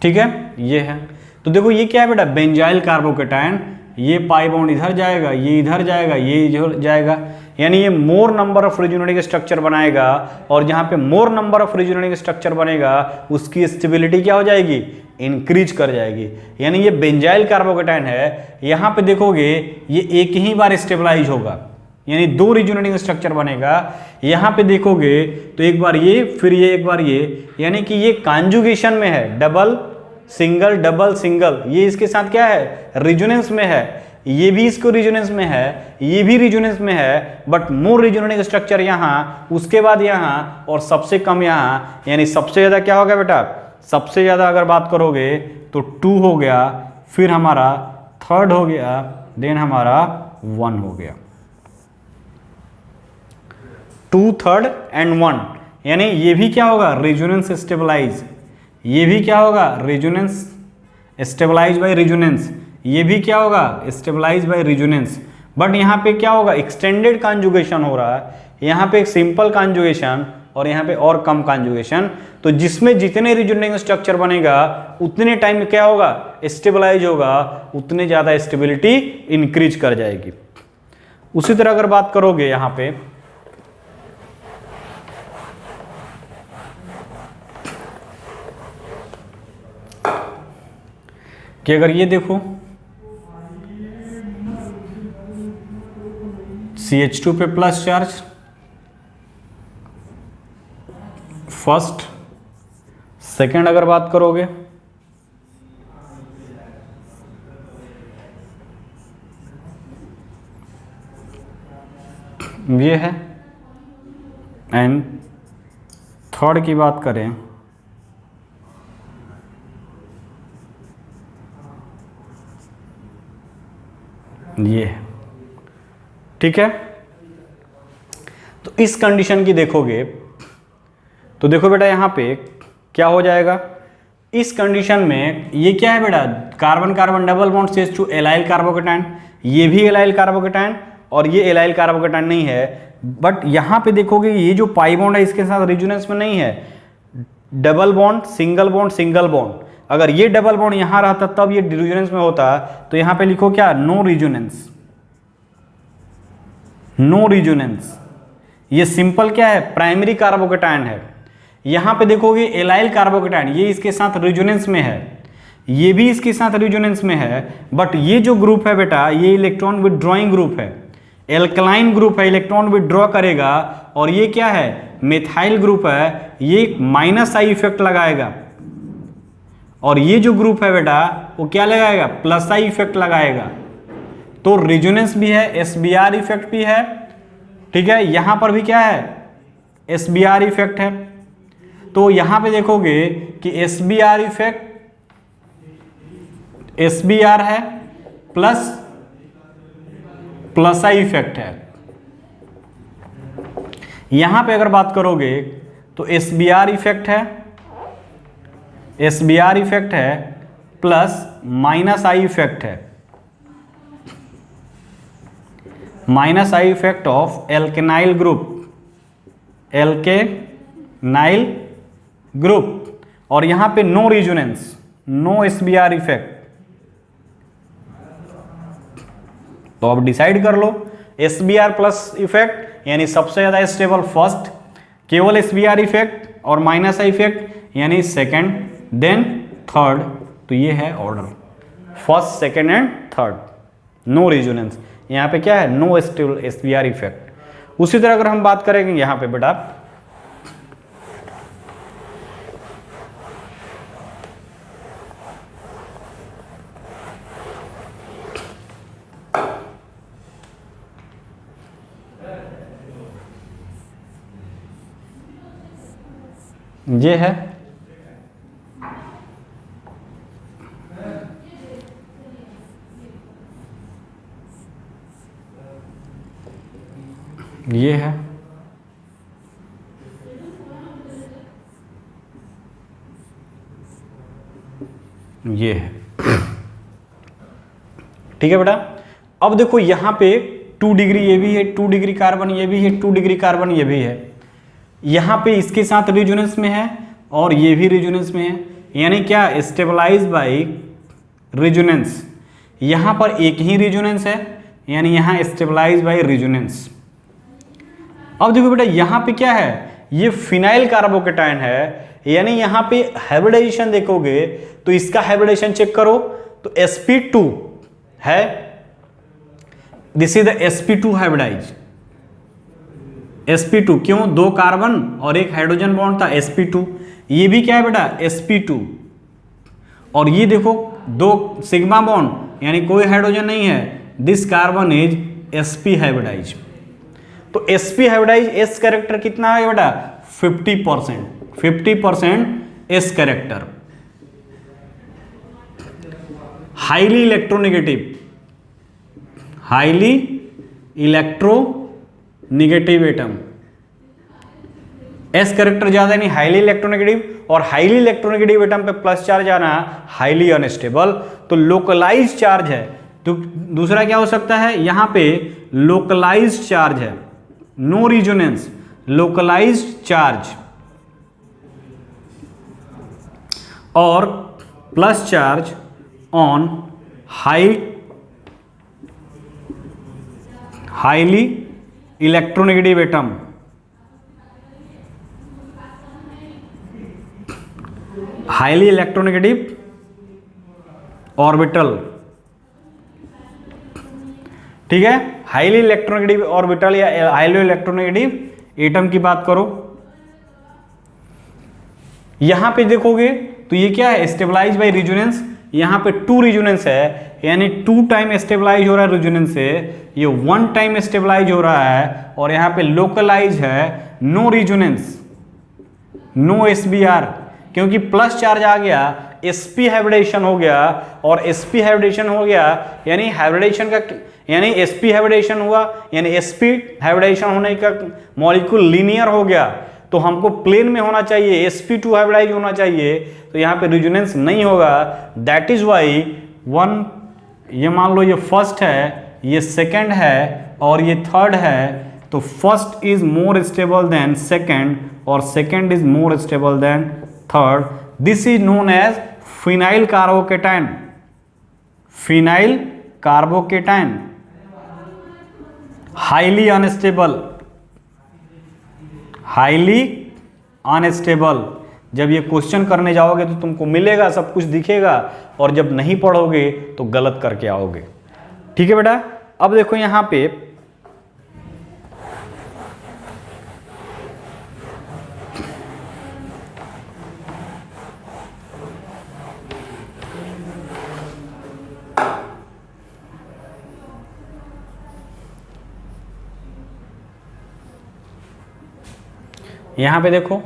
ठीक है, ये है। तो देखो ये क्या है बेटा, बेंजाइल कार्बोकेटायन, ये पाई बॉन्ड इधर जाएगा, ये इधर जाएगा, ये इधर जाएगा, यानी ये मोर नंबर ऑफ रिजोनेटिंग स्ट्रक्चर बनाएगा, और जहां पे मोर नंबर ऑफ रिजोनेटिंग स्ट्रक्चर बनेगा उसकी स्टेबिलिटी क्या हो जाएगी, इंक्रीज कर जाएगी। यानी ये बेंजाइल कार्बोकेटायन है, यहां पे देखोगे ये एक ही बार स्टेबलाइज होगा, यानी 2 रिजोनेटिंग स्ट्रक्चर बनेगा। यहां पे देखोगे तो एक बार ये, फिर ये, एक बार ये, यानी कि ये कॉन्जुगेशन में है, डबल सिंगल डबल सिंगल, ये इसके साथ क्या है, रिजोनेंस में है, ये भी इसको रिजोनेंस में है, ये भी रिजोनेंस में है, बट मोर रिजोनेटिंग स्ट्रक्चर यहाँ, उसके बाद यहाँ, और सबसे कम यहाँ, यानी सबसे ज्यादा क्या होगा बेटा, सबसे ज्यादा अगर बात करोगे तो 2 हो गया, फिर हमारा 3rd हो गया, देन हमारा 1 हो गया, 2, 3rd एंड 1, यानी ये भी क्या होगा, रेजोनेंस स्टेबलाइज, ये भी क्या होगा, रेजोनेंस स्टेबलाइज बाय रेजोनेंस, ये भी क्या होगा, स्टेबलाइज बाय रेजोनेंस। बट यहाँ पे क्या होगा, एक्सटेंडेड कॉन्जुगेशन हो रहा है, यहाँ पे एक सिंपल कॉन्जुगेशन और यहाँ पे और कम कॉन्जुगेशन। तो जिसमें जितने रिजोनेटिंग स्ट्रक्चर बनेगा उतने टाइम में क्या होगा, स्टेबलाइज होगा, उतने ज़्यादा स्टेबिलिटी इंक्रीज कर जाएगी। उसी तरह अगर बात करोगे यहाँ पे कि अगर ये देखो CH2 पे प्लस चार्ज, फर्स्ट, सेकंड अगर बात करोगे ये है, एंड थर्ड की बात करें ये है। ठीक है, तो इस कंडीशन की देखोगे तो देखो बेटा यहाँ पे क्या हो जाएगा, इस कंडीशन में ये क्या है बेटा, carbon carbon double bond CH2 allyl carbocation, ये भी एलाइल कार्बोकेटायन और ये एलाइल कार्बोकेटायन नहीं है। बट यहाँ पे देखोगे ये जो पाई बॉन्ड है इसके साथ रिजोनेंस में नहीं है, double bond single bond single bond. अगर ये डबल बॉन्ड यहाँ रहता तब ये रिजोनेंस में होता, तो यहाँ पे लिखो क्या, नो रिजोनेंस, नो रिजोनेंस। ये सिंपल क्या है, प्राइमरी कार्बोकेटायन है। यहाँ पे देखोगे एलाइल कार्बोकेटायन, ये इसके साथ रिजोनेंस में है, ये भी इसके साथ रिजोनेंस में है, बट ये जो ग्रुप है बेटा ये इलेक्ट्रॉन विथड्रॉइंग ग्रुप है, एल्कलाइन ग्रुप है, इलेक्ट्रॉन विथड्रॉ करेगा। और ये क्या है, मेथाइल ग्रुप है, ये माइनस आई इफेक्ट लगाएगा। और ये जो ग्रुप है बेटा वो क्या लगाएगा, प्लस आई इफेक्ट लगाएगा। तो रिजोनेंस भी है, SBR इफेक्ट भी है। ठीक है, यहां पर भी क्या है, SBR इफेक्ट है। तो यहां पे देखोगे कि SBR इफेक्ट, SBR है प्लस प्लस आई इफेक्ट है। यहां पे अगर बात करोगे तो SBR इफेक्ट है, SBR इफेक्ट है प्लस माइनस आई इफेक्ट है, minus I effect of alkenyl group, alkenyl group. और यहां पे no resonance, no SBR effect. तो अब डिसाइड कर लो, SBR प्लस इफेक्ट यानी सबसे ज्यादा स्टेबल फर्स्ट, केवल SBR इफेक्ट और माइनस आई इफेक्ट यानी सेकंड, देन थर्ड। तो ये है order, first second and third. No resonance. यहाँ पे क्या है, नो स्टेबल SPR इफेक्ट। उसी तरह अगर हम बात करेंगे यहाँ पे बेटा, ये है ये है ये है। ठीक है बेटा, अब देखो यहाँ पे 2 डिग्री ये भी है, 2 डिग्री कार्बन ये भी है, 2 डिग्री कार्बन ये भी है। यहाँ पे इसके साथ रेजोनेंस में है और ये भी रेजोनेंस में है, यानी क्या, स्टेबलाइज बाय रेजोनेंस। यहाँ पर एक ही रेजोनेंस है, यानी यहाँ स्टेबलाइज बाय रेजोनेंस। अब देखो बेटा यहाँ पे क्या है, ये फिनाइल कार्बोकेटाइन है, यानी यहाँ पे हाइब्रिडाइजेशन देखोगे तो इसका हाइब्रिडाइजेशन चेक करो तो sp2 है, this is the sp2 hybridise. sp2 क्यों, 2 कार्बन और एक हाइड्रोजन बॉन्ड था sp2, ये भी क्या है बेटा sp2, और ये देखो 2 सिग्मा बॉन्ड यानी कोई हाइड्रोजन नहीं है, this carbon is sp hybridize. तो sp हाइब्रिडाइज s कैरेक्टर कितना है बेटा, 50% s character. Highly electronegative atom, s character ज्यादा नहीं, हाईली इलेक्ट्रोनेगेटिव, और हाईली इलेक्ट्रोनेगेटिव एटम पे प्लस चार्ज आना, हाईली अनस्टेबल, तो लोकलाइज चार्ज है। तो दूसरा क्या हो सकता है, यहां पे लोकलाइज चार्ज है, नो रेजोनेंस, लोकलाइज चार्ज, और plus charge on highly electronegative atom. Highly electronegative orbital, ठीक है, हाईली इलेक्ट्रोनेगेटिव ऑर्बिटल या हाईली इलेक्ट्रोनेगेटिव एटम की बात करो। यहां पे देखोगे तो ये क्या है, स्टेबलाइज बाय रेजोनेंस, यहां पे 2 रेजोनेंस है, यानी 2 टाइम स्टेबलाइज हो रहा है रेजोनेंस से, ये 1 टाइम स्टेबलाइज हो रहा है, और यहां पे लोकलाइज है, नो रेजोनेंस, नो SBR, क्योंकि प्लस चार्ज आ गया, sp हाइब्रिडेशन हो गया, और sp हाइब्रिडेशन हो गया यानी हाइब्रिडेशन का, यानी sp हाइब्रिडेशन हुआ, यानी sp हाइब्रिडेशन होने का मॉलिक्यूल लीनियर हो गया, तो हमको प्लेन में होना चाहिए, sp2 हाइब्रिडाइज होना चाहिए, तो यहाँ पे रेजोनेंस नहीं होगा। दैट इज वाई 1, ये मान लो ये फर्स्ट है, ये सेकंड है, और ये थर्ड है, तो first is more stable than second, और second is more stable than third. This is known as phenyl carbocation, phenyl carbocation, highly unstable, highly unstable. जब ये क्वेश्चन करने जाओगे तो तुमको मिलेगा, सब कुछ दिखेगा, और जब नहीं पढ़ोगे तो गलत करके आओगे। ठीक है बेटा, अब देखो यहां पे देखो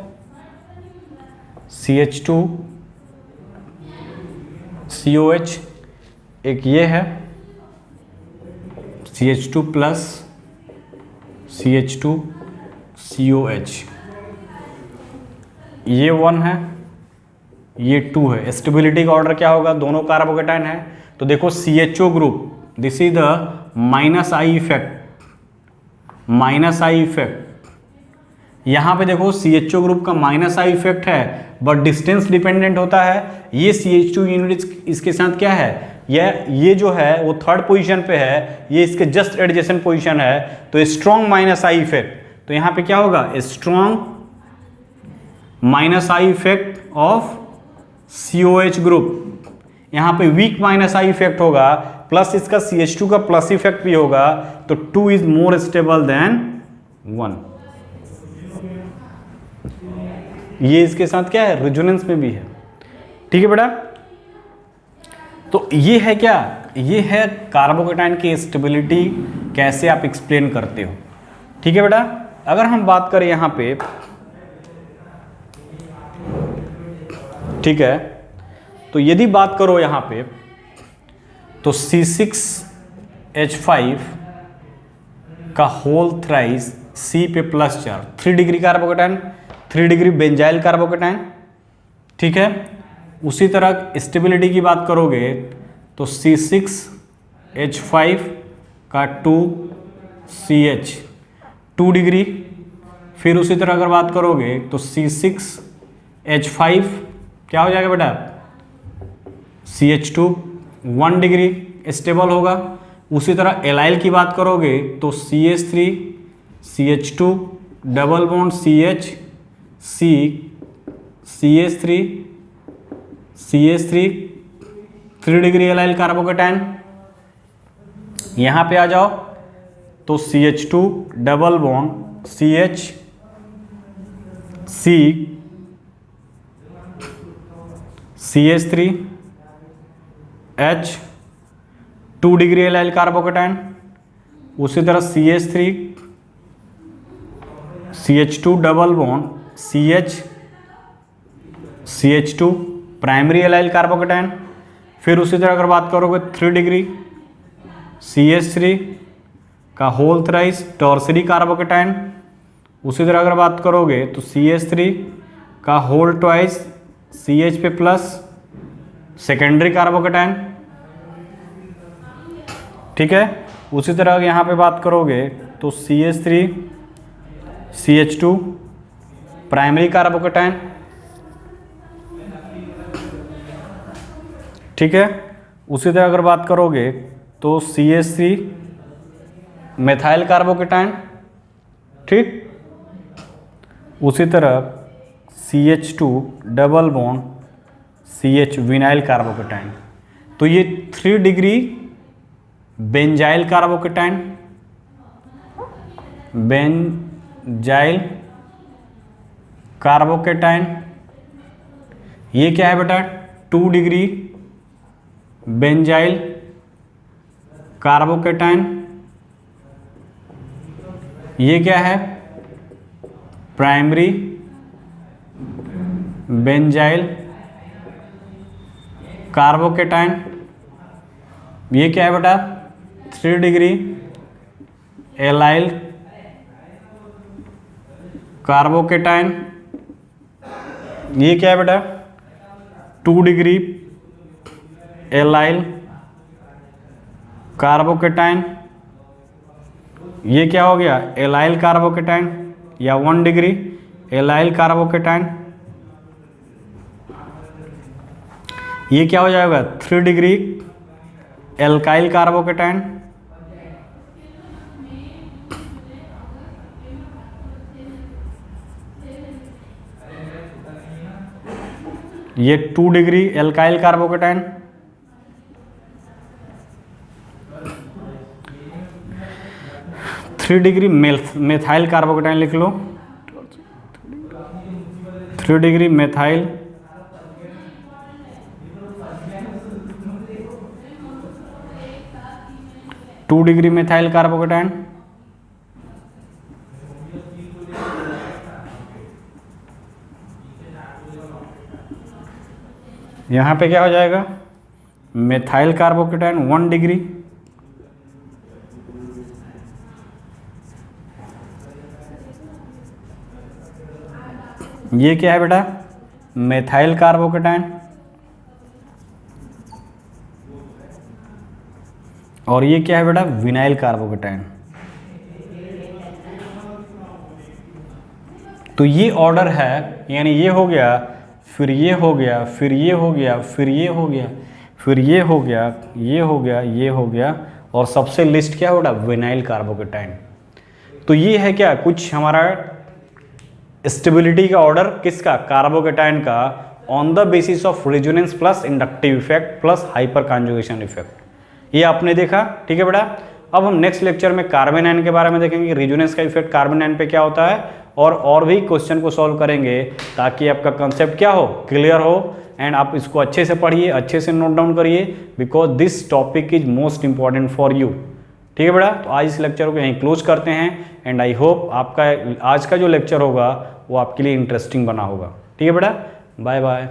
CH2 COH, एक ये है CH2 प्लस CH2 COH, ये 1 है, ये 2 है। स्टेबिलिटी का ऑर्डर क्या होगा, दोनों कार्बोकेटाइन है, तो देखो CHO group, this is the -I effect, -I effect. यहां पे देखो CHO ग्रुप का -I इफेक्ट है, बट डिस्टेंस डिपेंडेंट होता है। ये CH2 यूनिट इसके साथ क्या है, ये जो है वो थर्ड पोजीशन पे है, ये इसके जस्ट एडजेसेंट पोजीशन है, तो स्ट्रॉन्ग -I इफेक्ट। तो यहां पे क्या होगा, strong -I effect of COH group. यहां पे वीक -I इफेक्ट होगा, प्लस इसका CH2 का प्लस इफेक्ट भी होगा, तो 2 इज मोर स्टेबल देन 1। ये इसके साथ क्या है, रेजोनेंस में भी है। ठीक है बेटा, तो ये है क्या, ये है कार्बोकेटाइन की स्टेबिलिटी, कैसे आप एक्सप्लेन करते हो। ठीक है बेटा, अगर हम बात करें यहां पे, ठीक है, तो यदि बात करो यहां पे, तो C6H5 का होल थ्राइस C पे +4, 3 degree carbocation, 3 degree benzyl carbocation. ठीक है, उसी तरह स्टेबिलिटी की बात करोगे तो C6H5 का 2CH 2 डिग्री। फिर उसी तरह अगर बात करोगे तो C6H5 क्या हो जाएगा बेटा, CH2 1 डिग्री स्टेबल होगा। उसी तरह एलाइल की बात करोगे तो CH3 CH2 double bond CH C CH3 CH3 3 degree allyl carbocation. यहां पे आ जाओ तो CH2 double bond CH C CH3 H 2 degree allyl carbocation. उसी तरह CH3 CH2 double bond CH CH2 primary allyl carbocation. फिर उसी तरह अगर बात करोगे 3 डिग्री CH3 का होल थ्राइस टॉर्सरी कार्बोकेटाइन। उसी तरह अगर बात करोगे तो CH3 का होल ट्वाइस CH पे प्लस सेकेंडरी कार्बोकेटाइन। ठीक है, उसी तरह यहाँ पे बात करोगे तो CH3 CH2 प्राइमरी कार्बोकेटाइन। ठीक है, उसी तरह अगर बात करोगे तो CH3 मेथाइल कार्बोकेटाइन। ठीक, उसी तरह CH2 double bond CH vinyl carbocation. तो ये 3 degree benzyl carbocation, benzyl carbocation. ये क्या है बेटा, 2 डिग्री बेंजाइल कार्बोकेटाइन। ये क्या है, प्राइमरी बेंजाइल कार्बोकेटाइन। ये क्या है बेटा, 3 डिग्री एलाइल कार्बोकेटाइन। ये क्या है बेटा, 2 डिग्री एलाइल कार्बोकेटाइन। ये क्या हो गया, एलाइल कार्बोकेटाइन या 1 डिग्री एलाइल कार्बोकेटाइन। ये क्या हो जाएगा, 3 डिग्री एल्काइल कार्बोकेटाइन। ये 2 degree alkyl carbocation. Three degree methyl carbocation लिख लो, 3 degree methyl. Two degree methyl carbocation. यहाँ पे क्या हो जाएगा, मेथाइल कार्बोकेटाइन 1 डिग्री। ये क्या है बेटा, मेथाइल कार्बोकेटाइन। और ये क्या है बेटा, विनाइल कार्बोकेटाइन। तो ये ऑर्डर है, यानी ये हो गया, फिर ये हो गया, फिर ये हो गया, फिर ये हो गया, फिर ये हो गया, ये हो गया, ये हो गया, और सबसे लिस्ट क्या होगा, विनाइल कार्बोकेटाइन। तो ये है क्या, कुछ हमारा स्टेबिलिटी का ऑर्डर किसका, कार्बोकेटाइन का, on the basis of resonance plus inductive effect plus hyper conjugation effect. ये आपने देखा, ठीक है बेटा। अब हम नेक्स्ट लेक्चर में कार्बन आयन के बारे में देखेंगे, रेजोनेंस का इफेक्ट कार्बन आयन पे क्या होता है, और भी क्वेश्चन को सॉल्व करेंगे ताकि आपका कंसेप्ट क्या हो, क्लियर हो। एंड आप इसको अच्छे से पढ़िए, अच्छे से नोट डाउन करिए, because this topic is most important for you. ठीक है बेटा, तो आज इस लेक्चर को यहीं क्लोज करते हैं एंड आई होप आपका आज का जो लेक्चर होगा वो आपके लिए इंटरेस्टिंग बना होगा। ठीक है बेटा, बाय बाय।